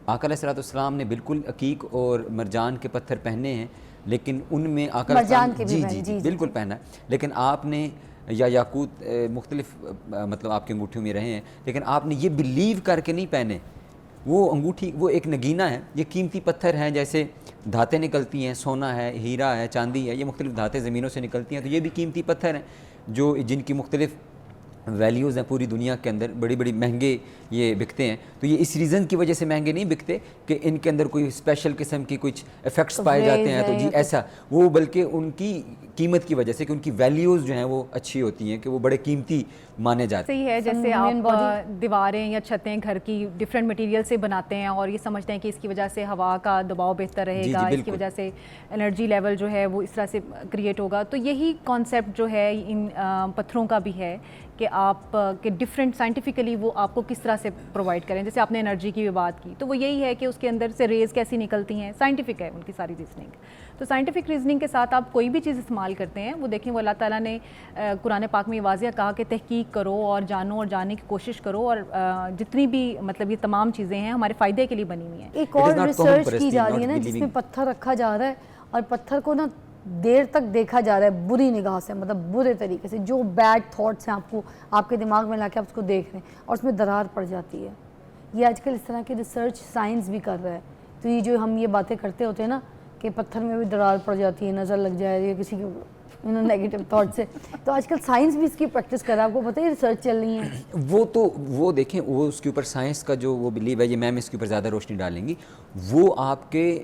آقا علیہ السلام نے بالکل عقیق اور مرجان کے پتھر پہنے ہیں, لیکن ان میں آقا مرجان کے بھی جی بالکل پہنا ہے, لیکن آپ نے یا یاقوت مختلف مطلب آپ کی انگوٹھیوں میں رہے ہیں, لیکن آپ نے یہ بلیو کر کے نہیں پہنے. وہ انگوٹھی وہ ایک نگینہ ہے, یہ قیمتی پتھر ہیں, جیسے دھاتیں نکلتی ہیں, سونا ہے, ہیرا ہے, چاندی ہے, یہ مختلف دھاتیں زمینوں سے نکلتی ہیں, تو یہ بھی قیمتی پتھر ہیں جو جن کی مختلف ویلیوز ہیں پوری دنیا کے اندر, بڑی بڑی مہنگے یہ بکتے ہیں. تو یہ اس ریزن کی وجہ سے مہنگے نہیں بکتے کہ ان کے اندر کوئی اسپیشل قسم کی کچھ ایفیکٹس پائے جاتے ہیں, تو جی ایسا وہ, بلکہ ان کی قیمت کی وجہ سے کہ ان کی ویلیوز جو ہیں وہ اچھی ہوتی ہیں, کہ وہ بڑے قیمتی مانے جاتے ہیں. صحیح ہے, جیسے آپ دیواریں یا چھتیں گھر کی ڈفرینٹ مٹیریل سے بناتے ہیں اور یہ سمجھتے ہیں کہ اس کی وجہ سے ہوا کا دباؤ بہتر رہے گا, اس کی وجہ سے انرجی لیول جو ہے وہ اس طرح سے کریٹ ہوگا. تو یہی کانسیپٹ جو ہے ان پتھروں کا بھی ہے کہ آپ کے ڈفرینٹ سائنٹیفکلی وہ آپ کو کس طرح سے پرووائڈ کریں. جیسے آپ نے انرجی کی بھی بات کی, تو وہ یہی ہے کہ اس کے اندر سے ریز کیسی نکلتی ہیں, سائنٹیفک ہے ان کی ساری ریزننگ. تو سائنٹیفک ریزننگ کے ساتھ آپ کوئی بھی چیز استعمال کرتے ہیں, وہ دیکھیں وہ اللہ تعالیٰ نے قرآن پاک میں یہ واضح کہا کہ تحقیق کرو اور جانو اور جاننے کی کوشش کرو, اور جتنی بھی مطلب یہ تمام چیزیں ہیں ہمارے فائدے کے لیے بنی ہوئی ہیں. ایک اور ریسرچ کی جا رہی ہے نا جس میں پتھر رکھا جا رہا ہے اور پتھر کو نا دیر تک دیکھا جا رہا ہے بری نگاہ سے, مطلب برے طریقے سے, جو بیڈ تھاٹس ہیں آپ کے دماغ میں لا کے آپ اس کو دیکھ رہے ہیں اور اس میں درار پڑ جاتی ہے. یہ آج کل اس طرح کی ریسرچ سائنس بھی کر رہا ہے. تو یہ جو ہم یہ باتیں کرتے ہوتے ہیں نا کہ پتھر میں بھی درار پڑ جاتی ہے, نظر لگ جائے یا کسی کی نیگیٹو تھاٹ سے, تو آج کل سائنس بھی اس کی پریکٹس کر رہا ہے. آپ کو پتہ ہے ریسرچ چل رہی ہے وہ دیکھیں, وہ اس کے اوپر سائنس کا جو وہ بلیو ہے, یہ میم اس کے اوپر زیادہ روشنی ڈالیں گی. وہ آپ کے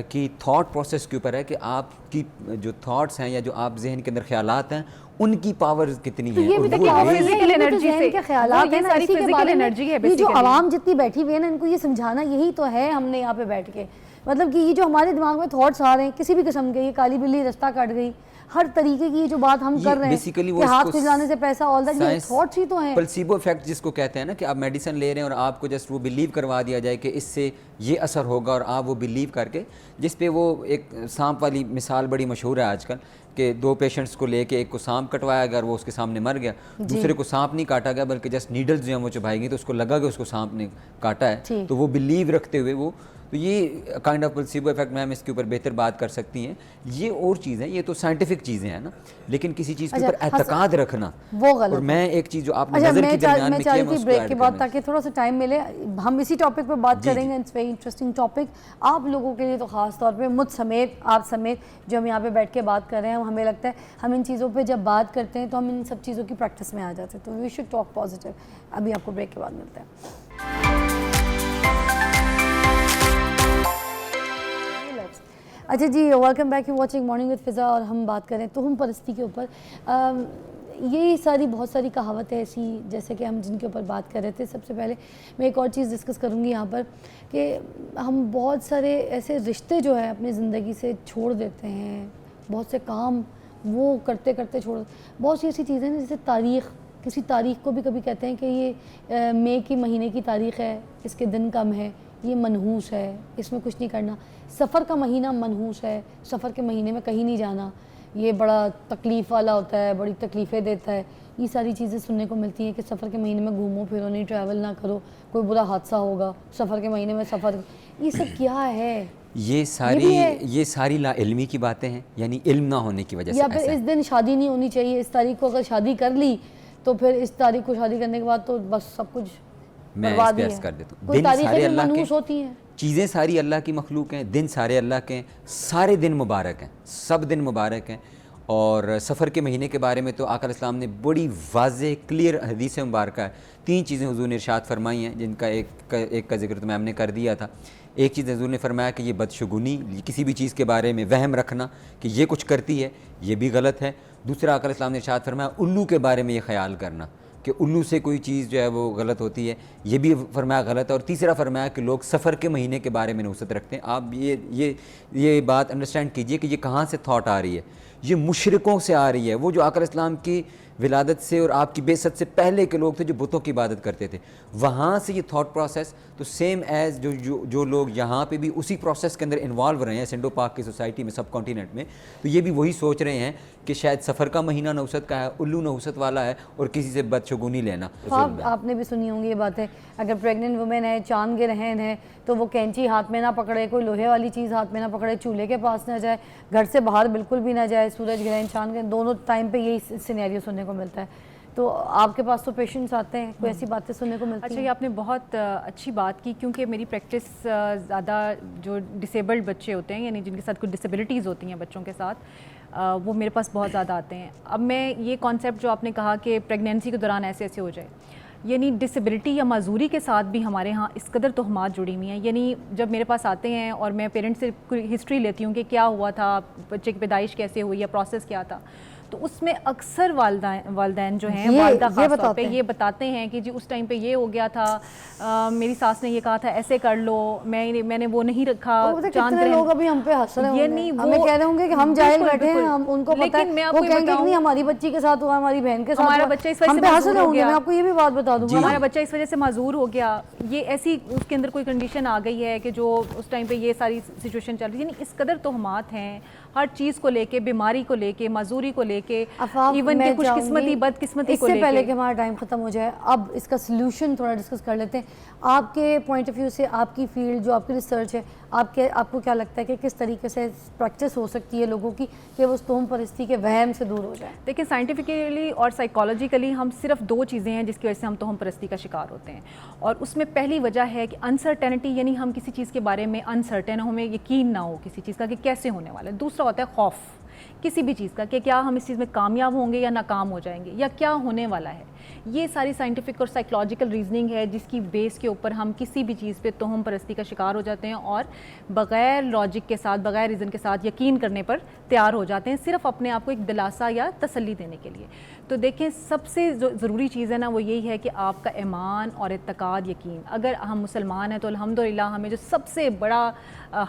کی تھاٹ پروسیس کے اوپر ہے کہ آپ کی جو تھاٹس ہیں یا جو آپ ذہن کے اندر خیالات ہیں ان کی پاور کتنی ہے. یہ بھی فزیکل انرجی کے خیالات ہیں نا, اسی کے بارے میں یہ جو عوام جتنی بیٹھی ہوئی ہے نا, ان کو یہ سمجھانا یہی تو ہے ہم نے یہاں پہ بیٹھ کے, مطلب کہ یہ جو ہمارے دماغ میں تھاٹس آ رہے ہیں کسی بھی قسم کے, یہ کالی بلی رستہ کٹ گئی, ہر طریقے کی جو بات ہم کر رہے ہیں کہ ہاتھ کھجلانے سے پیسہ, آل دیٹ, یہ تھاٹس ہی تو ہیں. پلسیبو افیکٹ جس کو کہتے ہیں نا, کہ آپ میڈیسن لے رہے ہیں اور آپ کو جسٹ وہ بلیو کروا دیا جائے کہ اس سے یہ اثر ہوگا, اور آپ وہ بلیو کر کے, جس پہ وہ ایک سانپ والی مثال بڑی مشہور ہے آج کل, کہ 2 پیشنٹس کو لے کے ایک کو سانپ کٹوایا گیا اور وہ اس کے سامنے مر گیا, دوسرے کو سانپ نہیں کاٹا گیا بلکہ جسٹ نیڈلز جو ہیں وہ چبھائی گئی, تو اس کو لگا کہ اس کو سانپ نے کاٹا ہے, تو وہ بلیو رکھتے ہوئے وہ, تو یہ کائنڈ آف پلسیبو افیکٹ میم اس کے اوپر بہتر بات کر سکتی ہیں. یہ اور چیزیں, یہ تو سائنٹیفک چیزیں ہیں نا, لیکن کسی چیز کے اوپر اعتقاد رکھنا وہ غلط. اور میں ایک چیز جو آپ نے نظر کے درمیان میں کیا ہے, میں بریک کے بعد تاکہ تھوڑا سا ٹائم ملے ہم اسی ٹاپک پہ بات کریں گے. اٹس ویری انٹرسٹنگ ٹاپک آپ لوگوں کے لیے, تو خاص طور پہ مجھ سمیت, آپ سمیت جو ہم یہاں پہ بیٹھ کے بات کر رہے ہیں, ہمیں لگتا ہے ہم ان چیزوں پہ جب بات کرتے ہیں تو ہم ان سب چیزوں کی پریکٹس میں آ جاتے ہیں. تو وی شوڈ ٹاک پازیٹیو. ابھی آپ کو بریک کے بعد ملتا ہے. اچھا جی, welcome back, you watching morning with Faza, اور ہم بات کریں توہم پرستی کے اوپر. یہی ساری بہت ساری کہاوتیں ایسی جیسے کہ ہم جن کے اوپر بات کر رہے تھے. سب سے پہلے میں ایک اور چیز ڈسکس کروں گی یہاں پر کہ ہم بہت سارے ایسے رشتے جو ہے اپنی زندگی سے چھوڑ دیتے ہیں, بہت سے کام وہ کرتے کرتے چھوڑ, بہت سی ایسی چیزیں ہیں جیسے تاریخ, کسی تاریخ کو بھی کبھی کہتے ہیں کہ یہ مئی کی مہینے کی تاریخ ہے, اس کے دن کم ہے, یہ منحوس ہے, اس میں کچھ نہیں کرنا. سفر کا مہینہ منحوس ہے, سفر کے مہینے میں کہیں نہیں جانا, یہ بڑا تکلیف والا ہوتا ہے, بڑی تکلیفیں دیتا ہے. یہ ساری چیزیں سننے کو ملتی ہیں کہ سفر کے مہینے میں گھومو پھرو نہیں, ٹریول نہ کرو, کوئی برا حادثہ ہوگا سفر کے مہینے میں سفر. یہ سب کیا ہے؟ یہ ساری لا علمی کی باتیں ہیں, یعنی علم نہ ہونے کی وجہ سے. یا پھر اس دن شادی نہیں ہونی چاہیے, اس تاریخ کو اگر شادی کر لی تو پھر اس تاریخ کو شادی کرنے کے بعد تو بس سب کچھ برباد ہی ہے. کر دیتا ہوں, کوئی تاریخیں منحوس ہوتی ہیں, چیزیں ساری اللہ کی مخلوق ہیں, دن سارے اللہ کے ہیں, سارے دن مبارک ہیں, سب دن مبارک ہیں. اور سفر کے مہینے کے بارے میں تو آقا علیہ السلام نے بڑی واضح کلیئر حدیث مبارکہ ہے، 3 چیزیں حضور نے ارشاد فرمائی ہیں، جن کا ایک کا ذکر تو میم نے کر دیا تھا۔ ایک چیز حضور نے فرمایا کہ یہ بدشگونی، کسی بھی چیز کے بارے میں وہم رکھنا کہ یہ کچھ کرتی ہے، یہ بھی غلط ہے۔ دوسرا آقا علیہ السلام نے ارشاد فرمایا الو کے بارے میں یہ خیال کرنا کہ الو سے کوئی چیز جو ہے وہ غلط ہوتی ہے، یہ بھی فرمایا غلط ہے۔ اور تیسرا فرمایا کہ لوگ سفر کے مہینے کے بارے میں نحوست رکھتے ہیں۔ آپ یہ بات انڈرسٹینڈ کیجئے کہ یہ کہاں سے تھاٹ آ رہی ہے، یہ مشرکوں سے آ رہی ہے، وہ جو آقا علیہ السلام کی ولادت سے اور آپ کی بعثت سے پہلے کے لوگ تھے جو بتوں کی عبادت کرتے تھے، وہاں سے یہ تھاٹ پروسیس تو سیم ایز جو لوگ یہاں پہ بھی اسی پروسیس کے اندر انوالو رہے ہیں سنڈو پاک کی سوسائٹی میں، سب کانٹیننٹ میں، تو یہ بھی وہی سوچ رہے ہیں کہ شاید سفر کا مہینہ نحوست کا ہے، الو نحوست والا ہے، اور کسی سے بدشگونی لینا۔ آپ نے بھی سنی ہوں گی یہ باتیں، اگر پریگننٹ وومن ہے، چاند کے رہن ہے، تو وہ کینچی ہاتھ میں نہ پکڑے، کوئی لوہے والی چیز ہاتھ میں نہ پکڑے، چولہے کے پاس نہ جائے، گھر سے باہر بالکل بھی نہ جائے، سورج گرہن چاند گرہن دونوں ٹائم پہ یہی سینیریو سننے کو ملتا ہے۔ تو آپ کے پاس تو پیشنٹس آتے ہیں، کوئی ایسی باتیں سننے کو ملتی ہیں؟ اچھا، یہ آپ نے بہت اچھی بات کی، کیونکہ میری پریکٹس زیادہ جو ڈسیبلڈ بچے ہوتے ہیں، یعنی جن کے ساتھ کوئی ڈسیبلٹیز ہوتی ہیں بچوں کے ساتھ، وہ میرے پاس بہت زیادہ آتے ہیں۔ اب میں یہ کانسیپٹ جو آپ نے کہا کہ پریگنینسی کے دوران ایسے ہو جائے، یعنی ڈسیبلٹی یا معذوری کے ساتھ بھی ہمارے ہاں اس قدر تہمات جڑی ہوئی ہیں۔ یعنی جب میرے پاس آتے ہیں اور میں پیرنٹ سے کوئی ہسٹری لیتی ہوں کہ کیا ہوا تھا، بچے کی پیدائش کیسے ہوئی یا پروسیس کیا تھا، تو اس میں اکثر والدین جو ہیں، والدہ خاص طور پہ یہ بتاتے ہیں کہ جی اس ٹائم پہ یہ ہو گیا تھا، میری ساس نے یہ کہا تھا ایسے کر لو، میں نے وہ نہیں رکھا، چاند لوگ ابھی ہم پہ ہنس رہے ہوں گے، ہمیں کہہ رہے ہوں گے کہ ہم جاہل بیٹھے ہیں، ہم ان کو پتہ ہے، وہ کہیں گے نہیں ہماری بچی کے ساتھ ہوا، ہماری بہن کے ساتھ ہوا، ہمارا بچہ اس وجہ ہم سے پہ ہنس رہے معذور ہوں ہو گے۔ گیا، میں آپ کو یہ بھی بات بتا دوں گا، ہمارا بچہ اس وجہ سے معذور ہو گیا، یہ ایسی اس کے اندر کوئی کنڈیشن آ گئی ہے کہ جو اس ٹائم پہ یہ ساری سچویشن چل رہی ہے۔ یعنی اس قدر تہمات ہیں ہر چیز کو لے کے، بیماری کو لے کے، معذوری کو لے کے، ایون کہ خوش قسمتی بد قسمتی کو لے کے۔ اس سے پہلے کہ ہمارا ٹائم ختم ہو جائے، اب اس کا سلوشن تھوڑا ڈسکس کر لیتے ہیں۔ آپ کے پوائنٹ آف ویو سے، آپ کی فیلڈ جو آپ کی ریسرچ ہے، آپ کو کیا لگتا ہے کہ کس طریقے سے پریکٹس ہو سکتی ہے لوگوں کی کہ وہ تہم پرستی کے وہم سے دور ہو جائیں؟ دیکھیں، سائنٹیفکلی اور سائیکالوجیکلی ہم صرف 2 چیزیں ہیں جس کی وجہ سے ہم تہم پرستی کا شکار ہوتے ہیں، اور اس میں پہلی وجہ ہے کہ انسرٹینٹی، یعنی ہم کسی چیز کے بارے میں انسرٹن، ہمیں یقین نہ ہو کسی چیز کا کہ کیسے ہونے والا ہے۔ دوسرا ہوتا ہے خوف کسی بھی چیز کا کہ کیا ہم اس چیز میں کامیاب ہوں گے یا ناکام ہو جائیں گے، یا کیا ہونے والا ہے۔ یہ ساری سائنٹیفک اور سائیکولوجیکل ریزننگ ہے جس کی بیس کے اوپر ہم کسی بھی چیز پہ تہم پرستی کا شکار ہو جاتے ہیں، اور بغیر لاجک کے ساتھ، بغیر ریزن کے ساتھ یقین کرنے پر تیار ہو جاتے ہیں، صرف اپنے آپ کو ایک دلاسا یا تسلی دینے کے لیے۔ تو دیکھیں، سب سے ضروری چیز ہے نا، وہ یہی ہے کہ آپ کا ایمان اور اعتقاد، یقین۔ اگر ہم مسلمان ہیں تو الحمدللہ ہمیں جو سب سے بڑا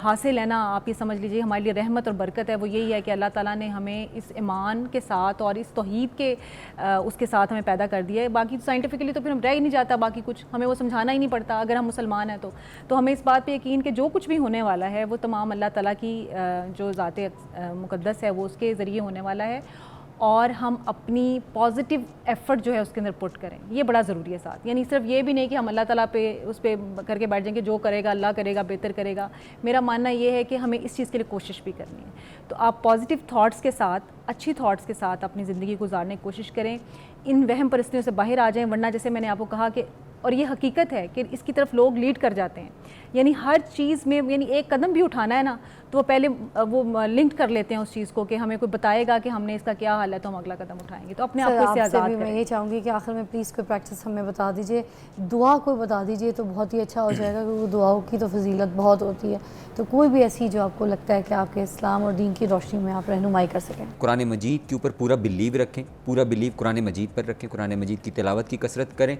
حاصل ہے نا، آپ یہ سمجھ لیجیے ہمارے لیے رحمت اور برکت ہے، وہ یہی ہے کہ اللہ تعالیٰ نے ہمیں اس ایمان کے ساتھ اور اس توحید کے اس کے ساتھ ہمیں پیدا کر دیا ہے۔ باقی سائنٹیفکلی تو پھر ہم رہ ہی نہیں جاتا، باقی کچھ ہمیں وہ سمجھانا ہی نہیں پڑتا اگر ہم مسلمان ہیں تو ہمیں اس بات پہ یقین کہ جو کچھ بھی ہونے والا ہے وہ تمام اللہ تعالیٰ کی جو ذات مقدس ہے وہ اس کے ذریعے ہونے والا ہے، اور ہم اپنی پازیٹیو ایفرٹ جو ہے اس کے اندر پٹ کریں، یہ بڑا ضروری ہے ساتھ۔ یعنی صرف یہ بھی نہیں کہ ہم اللہ تعالیٰ پہ اس پہ کر کے بیٹھ جائیں کہ جو کرے گا اللہ کرے گا، بہتر کرے گا۔ میرا ماننا یہ ہے کہ ہمیں اس چیز کے لیے کوشش بھی کرنی ہے۔ تو آپ پازیٹیو تھاٹس کے ساتھ، اچھی تھاٹس کے ساتھ اپنی زندگی گزارنے کی کوشش کریں، ان وہم پرستیوں سے باہر آ جائیں، ورنہ جیسے میں نے آپ کو کہا کہ، اور یہ حقیقت ہے کہ اس کی طرف لوگ لیڈ کر جاتے ہیں، یعنی ہر چیز میں، یعنی ایک قدم بھی اٹھانا ہے نا تو وہ پہلے وہ لنک کر لیتے ہیں اس چیز کو کہ ہمیں کوئی بتائے گا کہ ہم نے اس کا کیا حال ہے تو ہم اگلا قدم اٹھائیں گے۔ تو اپنے آپ کو اس سے آزاد کریں۔ میں یہ چاہوں گی کہ آخر میں پلیز کوئی پریکٹس ہمیں بتا دیجیے، دعا کوئی بتا دیجیے تو بہت ہی اچھا ہو جائے گا، کیونکہ دعاؤں کی تو فضیلت بہت ہوتی ہے، تو کوئی بھی ایسی جو آپ کو لگتا ہے کہ آپ کے اسلام اور دین کی روشنی میں آپ رہنمائی کر سکیں۔ قرآن مجید کے اوپر پورا بلیو رکھیں، پورا بلیو قرآن مجید پر رکھیں، قرآن مجید کی تلاوت کی کثرت کریں،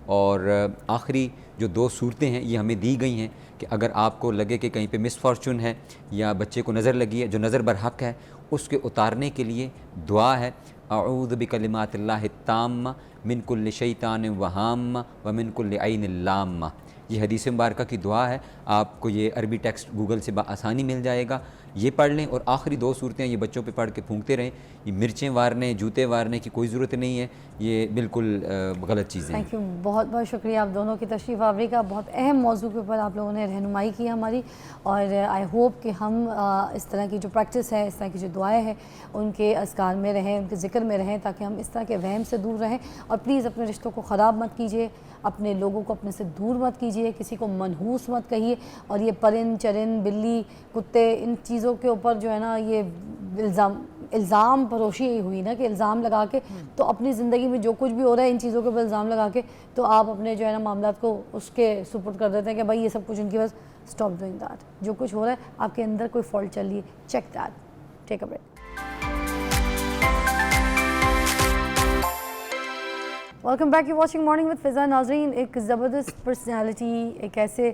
اور آخری جو 2 صورتیں ہیں یہ ہمیں دی گئی ہیں کہ اگر آپ کو لگے کہ کہیں پہ مس فارچون ہے یا بچے کو نظر لگی ہے، جو نظر برحق ہے اس کے اتارنے کے لیے دعا ہے، اعوذ بکلمات اللہ التامہ من کل شیطان وہامہ ومن کل عین لامہ۔ یہ حدیث مبارکہ کی دعا ہے، آپ کو یہ عربی ٹیکسٹ گوگل سے بآسانی مل جائے گا، یہ پڑھ لیں، اور آخری 2 صورتیں یہ بچوں پہ پڑھ کے پھونکتے رہیں۔ یہ مرچیں وارنے، جوتے وارنے کی کوئی ضرورت نہیں ہے، یہ بالکل غلط چیزیں ہیں۔ تھینک یو، بہت بہت شکریہ آپ دونوں کی تشریف آوری کا، بہت اہم موضوع کے اوپر آپ لوگوں نے رہنمائی کی ہماری، اور آئی ہوپ کہ ہم اس طرح کی جو پریکٹس ہے، اس طرح کی جو دعائیں ہیں ان کے اذکار میں رہیں، ان کے ذکر میں رہیں، تاکہ ہم اس طرح کے وہم سے دور رہیں، اور پلیز اپنے رشتوں کو خراب مت کیجیے، اپنے لوگوں کو اپنے سے دور مت کیجیے، کسی کو منحوس مت کہیے، اور یہ پرند چرند، بلی، کتے، ان چیزوں کے اوپر جو ہے نا یہ الزام پروشی ہوئی نا کہ الزام لگا کے تو اپنی زندگی میں جو کچھ بھی ہو رہا ہے ان چیزوں کے اوپر الزام لگا کے تو آپ اپنے جو ہے نا معاملات کو اس کے سپورٹ کر دیتے ہیں کہ بھائی یہ سب کچھ ان کی بس اسٹاپ ڈوئنگ دیٹ. جو کچھ ہو رہا ہے آپ کے اندر کوئی فالٹ چل رہی ہے, check that, take a break. Welcome back, you watching morning with فضا. ناظرین, ایک زبردست پرسنالٹی, ایک ایسے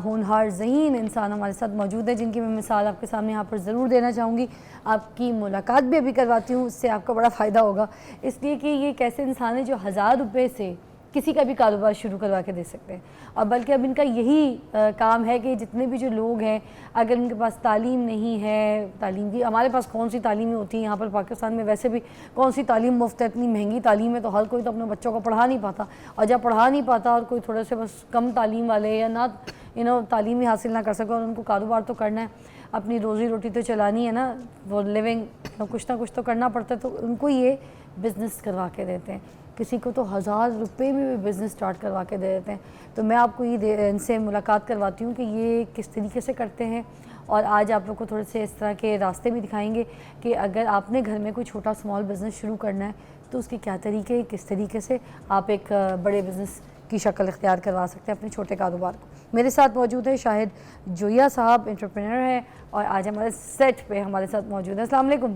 ہونہار ذہین انسان ہمارے ساتھ موجود ہے جن کی میں مثال آپ کے سامنے یہاں پر ضرور دینا چاہوں گی. آپ کی ملاقات بھی ابھی کرواتی ہوں, اس سے آپ کا بڑا فائدہ ہوگا, اس لیے کہ یہ ایک ایسے انسان ہے جو 1000 روپے سے کسی کا بھی کاروبار شروع کروا کے دے سکتے ہیں. اور بلکہ اب ان کا یہی کام ہے کہ جتنے بھی جو لوگ ہیں اگر ان کے پاس تعلیم نہیں ہے, تعلیم کی ہمارے پاس کون سی تعلیمیں ہوتی ہیں یہاں پر پاکستان میں, ویسے بھی کون سی تعلیم مفت ہے, اتنی مہنگی تعلیم ہے, تو ہر کوئی تو اپنے بچوں کو پڑھا نہیں پاتا. اور جب پڑھا نہیں پاتا اور کوئی تھوڑے سے بس کم تعلیم والے یا نہ تعلیم ہی حاصل نہ کر سکے اور ان کو کاروبار تو کرنا ہے, اپنی روزی روٹی تو چلانی ہے نا, وہ لیونگ کچھ نہ کچھ تو کرنا پڑتا ہے, تو ان کو یہ بزنس کروا کے دیتے ہیں. کسی کو تو 1000 روپے میں بھی بزنس سٹارٹ کروا کے دے دیتے ہیں. تو میں آپ کو یہ ان سے ملاقات کرواتی ہوں کہ یہ کس طریقے سے کرتے ہیں, اور آج آپ لوگ کو تھوڑے سے اس طرح کے راستے بھی دکھائیں گے کہ اگر آپ نے گھر میں کوئی چھوٹا اسمال بزنس شروع کرنا ہے تو اس کے کیا طریقے, کس طریقے سے آپ ایک بڑے بزنس کی شکل اختیار کروا سکتے ہیں اپنے چھوٹے کاروبار کو. میرے ساتھ موجود ہے شاہد جویا صاحب, انٹرپرینر ہیں, اور آج ہمارے سیٹ پہ ہمارے ساتھ موجود ہیں. السلام علیکم.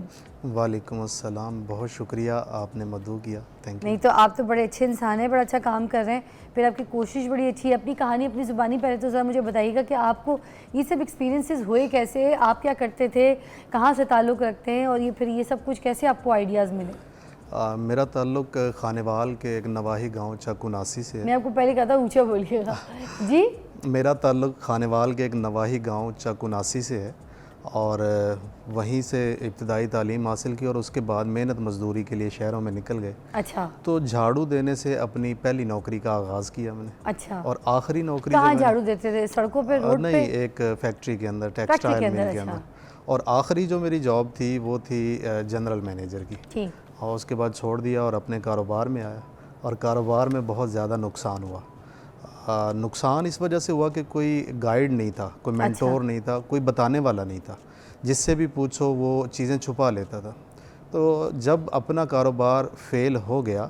وعلیکم السلام, بہت شکریہ آپ نے مدعو کیا, تھینک یو. نہیں تو آپ تو بڑے اچھے انسان ہیں, بڑا اچھا کام کر رہے ہیں, پھر آپ کی کوشش بڑی اچھی ہے. اپنی کہانی اپنی زبانی پہلے تو ذرا مجھے بتائیے گا کہ آپ کو یہ سب ایکسپیرینسز ہوئے کیسے, آپ کیا کرتے تھے, کہاں سے تعلق رکھتے ہیں, اور یہ پھر یہ سب کچھ کیسے آپ کو آئیڈیاز ملے؟ میرا تعلق خانوال کے ایک نواحی گاؤں چکناسی سے ہے. میں آپ کو پہلے کہا تھا اونچا بولیے گا. جی, میرا تعلق خانوال کے ایک نواحی گاؤں چکناسی سے ہے, اور وہیں سے ابتدائی تعلیم حاصل کی, اور اس کے بعد محنت مزدوری کے لیے شہروں میں نکل گئے. اچھا. تو جھاڑو دینے سے اپنی پہلی نوکری کا آغاز کیا میں نے. اچھا. اور آخری نوکری کہاں جھاڑو دیتے تھے, سڑکوں پہ, روڈ پہ؟ نہیں, ایک فیکٹری کے اندر, ٹیکسٹائل مل کے اندر. اور آخری جو میری جاب تھی وہ تھی جنرل مینیجر کی. ٹھیک. اور اس کے بعد چھوڑ دیا اور اپنے کاروبار میں آیا, اور کاروبار میں بہت زیادہ نقصان ہوا. نقصان اس وجہ سے ہوا کہ کوئی گائیڈ نہیں تھا, کوئی مینٹور نہیں تھا, کوئی بتانے والا نہیں تھا, جس سے بھی پوچھو وہ چیزیں چھپا لیتا تھا. تو جب اپنا کاروبار فیل ہو گیا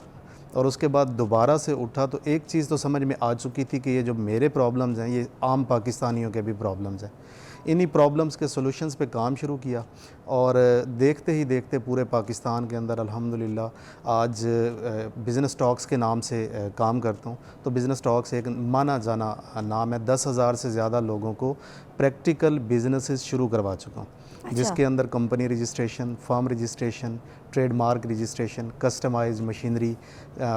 اور اس کے بعد دوبارہ سے اٹھا تو ایک چیز تو سمجھ میں آ چکی تھی کہ یہ جو میرے پرابلمز ہیں یہ عام پاکستانیوں کے بھی پرابلمز ہیں. انہی پرابلمز کے سولوشنز پہ کام شروع کیا, اور دیکھتے ہی دیکھتے پورے پاکستان کے اندر الحمدللہ آج بزنس ٹاکس کے نام سے کام کرتا ہوں. تو بزنس ٹاکس ایک مانا جانا نام ہے, 10,000 سے زیادہ لوگوں کو پریکٹیکل بزنسز شروع کروا چکا ہوں, جس کے اندر company registration, form registration, trade mark registration, customise machinery,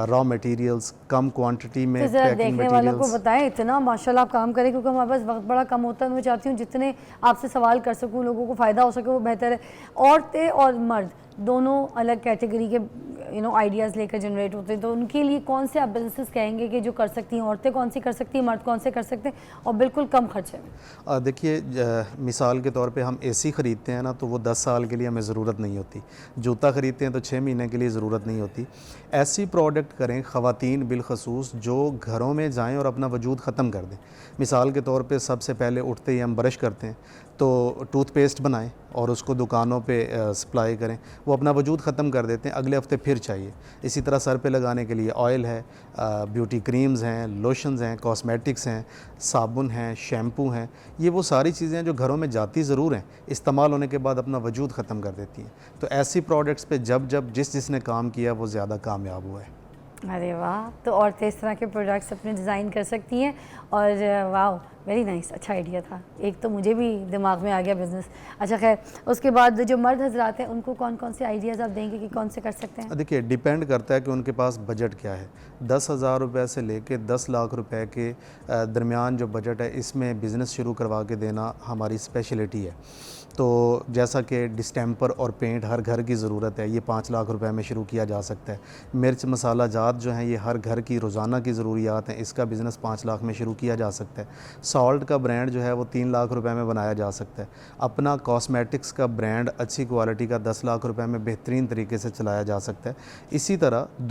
raw materials, کم کوانٹٹی میں پیکنگ دیکھنے والوں کو مٹیریلز. بتائیں اتنا ماشاءاللہ آپ کام کریں, کیونکہ ہمارے پاس وقت بڑا کم ہوتا ہے. میں چاہتی ہوں جتنے آپ سے سوال کر سکوں, لوگوں کو فائدہ ہو سکے, وہ بہتر ہے. عورتیں اور مرد دونوں الگ کیٹیگری کے آئیڈیاز لے کر جنریٹ ہوتے ہیں, تو ان کے لیے کون سے آپ بزنسز کہیں گے کہ جو کر سکتی ہیں, عورتیں کون سی کر سکتی ہیں, مرد کون سے کر سکتے ہیں, اور بالکل کم خرچے میں؟ دیکھیے, مثال کے طور پہ ہم اے سی خریدتے ہیں نا, تو وہ 10 سال کے لیے ہمیں ضرورت نہیں ہوتی. جوتا خریدتے ہیں تو 6 مہینے کے لیے ضرورت نہیں ہوتی. ایسی پروڈکٹ کریں خواتین بالخصوص جو گھروں میں جائیں اور اپنا وجود ختم کر دیں. مثال کے طور پہ سب سے پہلے اٹھتے ہی ہم برش کرتے ہیں, تو ٹوتھ پیسٹ بنائیں اور اس کو دکانوں پہ سپلائی کریں, وہ اپنا وجود ختم کر دیتے ہیں, اگلے ہفتے پھر چاہیے. اسی طرح سر پہ لگانے کے لیے آئل ہے, بیوٹی کریمز ہیں, لوشنز ہیں, کاسمیٹکس ہیں, صابن ہیں, شیمپو ہیں, یہ وہ ساری چیزیں ہیں جو گھروں میں جاتی ضرور ہیں, استعمال ہونے کے بعد اپنا وجود ختم کر دیتی ہیں. تو ایسی پروڈکٹس پہ جب جس نے کام کیا وہ زیادہ کامیاب ہوا ہے. ارے واہ, تو عورتیں اس طرح کے پروڈکٹس اپنے ڈیزائن کر سکتی ہیں, اور واو ویری نائس, اچھا آئیڈیا تھا. ایک تو مجھے بھی دماغ میں آ گیا بزنس. اچھا خیر, اس کے بعد جو مرد حضرات ہیں ان کو کون کون سے آئیڈیاز آپ دیں گے کہ کون سے کر سکتے ہیں؟ دیکھیے, ڈیپینڈ کرتا ہے کہ ان کے پاس بجٹ کیا ہے. 10,000 روپے سے لے کے 10 لاکھ روپے کے درمیان جو بجٹ ہے, اس میں بزنس شروع کروا کے دینا ہماری اسپیشلٹی ہے. تو جیسا کہ ڈسٹیمپر اور پینٹ ہر گھر کی ضرورت ہے, یہ 5 لاکھ روپے میں شروع کیا جا سکتا ہے. مرچ مسالہ جات جو ہیں یہ ہر گھر کی روزانہ کی ضروریات ہیں, اس کا بزنس 5 لاکھ میں شروع کیا جا سکتا ہے. سالٹ کا برانڈ جو ہے وہ 3 لاکھ روپے میں بنایا جا سکتا ہے. اپنا کاسمیٹکس کا برانڈ اچھی کوالٹی کا 10 لاکھ روپے میں بہترین طریقے سے چلایا جا سکتا ہے. اسی طرح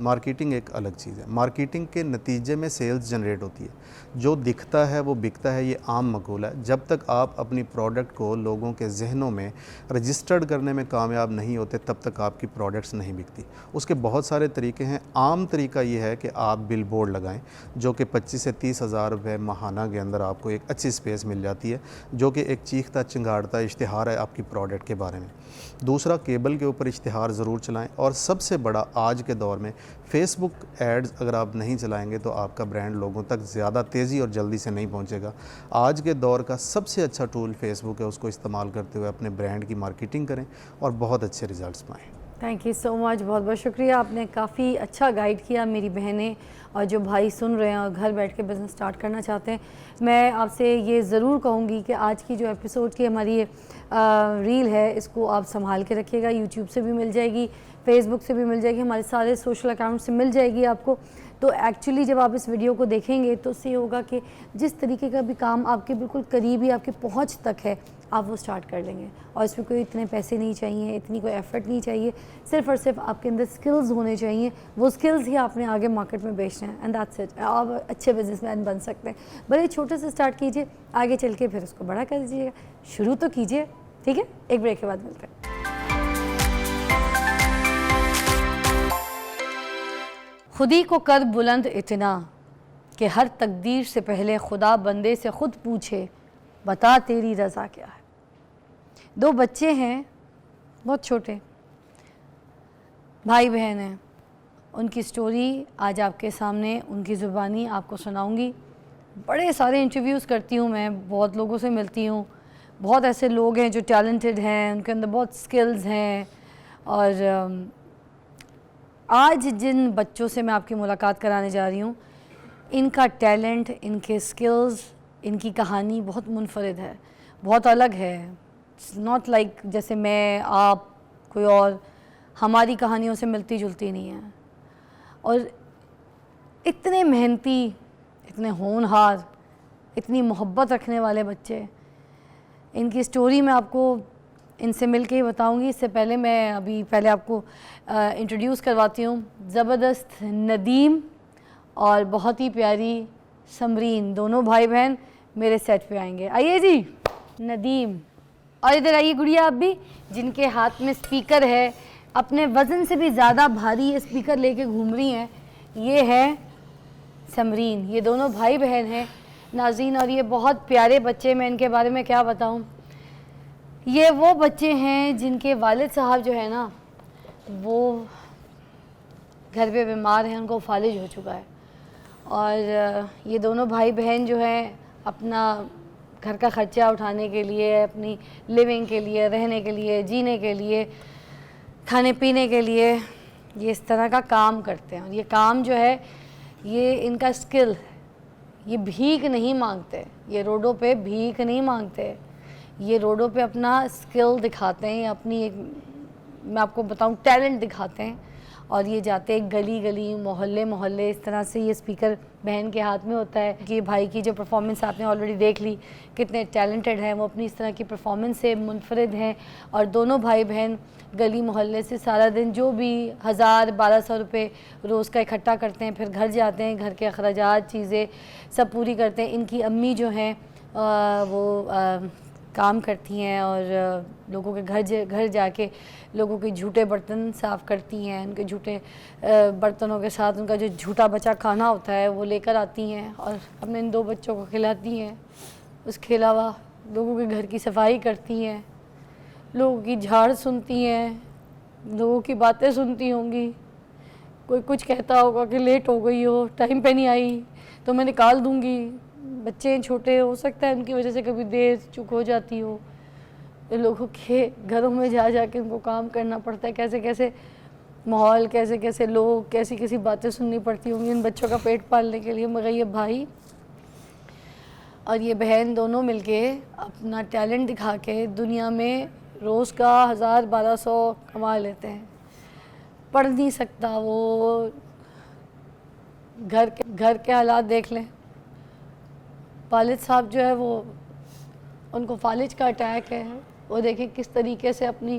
مارکیٹنگ ایک الگ چیز ہے. مارکیٹنگ کے نتیجے میں سیلز جنریٹ ہوتی ہے. جو دکھتا ہے وہ بکتا ہے, یہ عام مقولہ ہے. جب تک آپ اپنی پروڈکٹ کو لوگوں کے ذہنوں میں رجسٹرڈ کرنے میں کامیاب نہیں ہوتے تب تک آپ کی پروڈکٹس نہیں بکتی. اس کے بہت سارے طریقے ہیں. عام طریقہ یہ ہے کہ آپ بل بورڈ لگائیں جو کہ 25 سے 30 ہزار روپے ماہانہ کے اندر آپ کو ایک اچھی سپیس مل جاتی ہے, جو کہ ایک چیختا چنگاڑتا اشتہار ہے آپ کی پروڈکٹ کے بارے میں. دوسرا, کیبل کے اوپر اشتہار ضرور چلائیں. اور سب سے بڑا آج کے دور میں فیس بک ایڈز اگر آپ نہیں چلائیں گے تو آپ کا برانڈ لوگوں تک زیادہ تیزی اور جلدی سے نہیں پہنچے گا. آج کے دور کا سب سے اچھا ٹول فیس بک ہے, اس کو استعمال کرتے ہوئے اپنے برانڈ کی مارکیٹنگ کریں اور بہت اچھے ریزلٹس پائیں. تھینک یو سو مچ, بہت بہت شکریہ. آپ نے کافی اچھا گائیڈ کیا میری بہنیں اور جو بھائی سن رہے ہیں اور گھر بیٹھ کے بزنس سٹارٹ کرنا چاہتے ہیں. میں آپ سے یہ ضرور کہوں گی کہ آج کی جو ایپیسوڈ کی ہماری ریل ہے اس کو آپ سنبھال کے رکھیے گا. یوٹیوب سے بھی مل جائے گی, فیس بک سے بھی مل جائے گی, ہمارے سارے سوشل اکاؤنٹ سے مل جائے گی آپ کو. تو ایکچولی جب آپ اس ویڈیو کو دیکھیں گے تو اس سے یہ ہوگا کہ جس طریقے کا بھی کام آپ کے بالکل قریبی آپ کی پہنچ تک ہے آپ وہ سٹارٹ کر لیں گے. اور اس میں کوئی اتنے پیسے نہیں چاہیے, اتنی کوئی ایفرٹ نہیں چاہیے, صرف اور صرف آپ کے اندر سکلز ہونے چاہیے. وہ سکلز ہی آپ نے آگے مارکیٹ میں بیچنا ہے, اینڈ دیٹس اٹ. آپ اچھے بزنس مین بن سکتے ہیں. بڑے چھوٹے سے سٹارٹ کیجئے, آگے چل کے پھر اس کو بڑا کر دیجیے گا. شروع تو کیجئے, ٹھیک ہے. ایک بریک کے بعد ملتے ہیں. خودی کو کر بلند اتنا کہ ہر تقدیر سے پہلے خدا بندے سے خود پوچھے بتا تیری رضا کیا ہے. 2 بچے ہیں بہت چھوٹے, بھائی بہن ہیں. ان کی سٹوری آج آپ کے سامنے ان کی زبانی آپ کو سناؤں گی. بڑے سارے انٹرویوز کرتی ہوں میں, بہت لوگوں سے ملتی ہوں. بہت ایسے لوگ ہیں جو ٹیلنٹڈ ہیں, ان کے اندر بہت سکلز ہیں. اور آج جن بچوں سے میں آپ کی ملاقات کرانے جا رہی ہوں, ان کا ٹیلنٹ, ان کے سکلز, ان کی کہانی بہت منفرد ہے, بہت الگ ہے. ناٹ لائک جیسے میں, آپ, کوئی اور ہماری کہانیوں سے ملتی جلتی نہیں ہے. اور اتنے محنتی, اتنے ہونہار, اتنی محبت رکھنے والے بچے. ان کی سٹوری میں آپ کو ان سے مل کے ہی بتاؤں گی. اس سے پہلے میں پہلے آپ کو انٹروڈیوس کرواتی ہوں. زبردست ندیم اور بہت ہی پیاری سمرین, دونوں بھائی بہن میرے سیٹ پہ آئیں گے. آئیے جی. ندیم, اور ادھر آئیے گڑیا, آپ بھی, جن کے ہاتھ میں اسپیکر ہے, اپنے وزن سے بھی زیادہ بھاری یہ اسپیکر لے کے گھوم رہی ہیں. یہ ہے سمرین. یہ دونوں بھائی بہن ہیں ناظرین, اور یہ بہت پیارے بچے. میں ان کے بارے میں کیا بتاؤں. یہ وہ بچے ہیں جن کے والد صاحب جو ہے نا وہ گھر پہ بیمار ہیں, ان کو فالج ہو چکا ہے. اور یہ دونوں بھائی بہن جو ہیں اپنا گھر کا خرچہ اٹھانے کے لیے, اپنی لیونگ کے لیے, رہنے کے لیے, جینے کے لیے, کھانے پینے کے لیے یہ اس طرح کا کام کرتے ہیں. اور یہ کام جو ہے یہ ان کا اسکل, یہ بھیک نہیں مانگتے, یہ روڈوں پہ بھیک نہیں مانگتے, یہ روڈوں پہ اپنا اسکل دکھاتے ہیں, اپنی ایک, میں آپ کو بتاؤں, ٹیلنٹ دکھاتے ہیں. اور یہ جاتے ہیں گلی گلی, محلے محلے, اس طرح سے. یہ اسپیکر بہن کے ہاتھ میں ہوتا ہے. کہ بھائی کی جو پرفارمنس آپ نے آلریڈی دیکھ لی, کتنے ٹیلنٹڈ ہیں وہ, اپنی اس طرح کی پرفارمنس سے منفرد ہیں. اور دونوں بھائی بہن گلی محلے سے سارا دن جو بھی 1000-1200 روپے روز کا اکٹھا کرتے ہیں, پھر گھر جاتے ہیں, گھر کے اخراجات, چیزیں سب پوری کرتے ہیں. ان کی امی جو ہیں وہ کام کرتی ہیں اور لوگوں کے گھر جا کے لوگوں کے جھوٹے برتن صاف کرتی ہیں. ان کے جھوٹے برتنوں کے ساتھ ان کا جو جھوٹا بچا کھانا ہوتا ہے وہ لے کر آتی ہیں اور اپنے ان 2 بچوں کو کھلاتی ہیں. اس کے علاوہ لوگوں کے گھر کی صفائی کرتی ہیں, لوگوں کی جھاڑ سنتی ہیں, لوگوں کی باتیں سنتی ہوں گی. کوئی کچھ کہتا ہوگا کہ لیٹ ہو گئی ہو, ٹائم پہ نہیں آئی تو میں نکال دوں گی. بچے چھوٹے, ہو سکتا ہے ان کی وجہ سے کبھی دیر چک ہو جاتی ہو. لوگوں کے گھروں میں جا جا کے ان کو کام کرنا پڑتا ہے. کیسے کیسے ماحول, کیسے کیسے لوگ, کیسی کیسی باتیں سننی پڑتی ہوں گی ان بچوں کا پیٹ پالنے کے لیے. مگر یہ بھائی اور یہ بہن دونوں مل کے اپنا ٹیلنٹ دکھا کے دنیا میں روز کا 1000-1200 کما لیتے ہیں. پڑھ نہیں سکتا وہ, گھر کے حالات دیکھ لیں. والد صاحب جو ہے وہ, ان کو فالج کا اٹیک ہے. وہ دیکھیں کس طریقے سے اپنی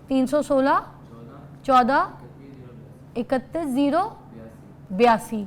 0316 14 31 082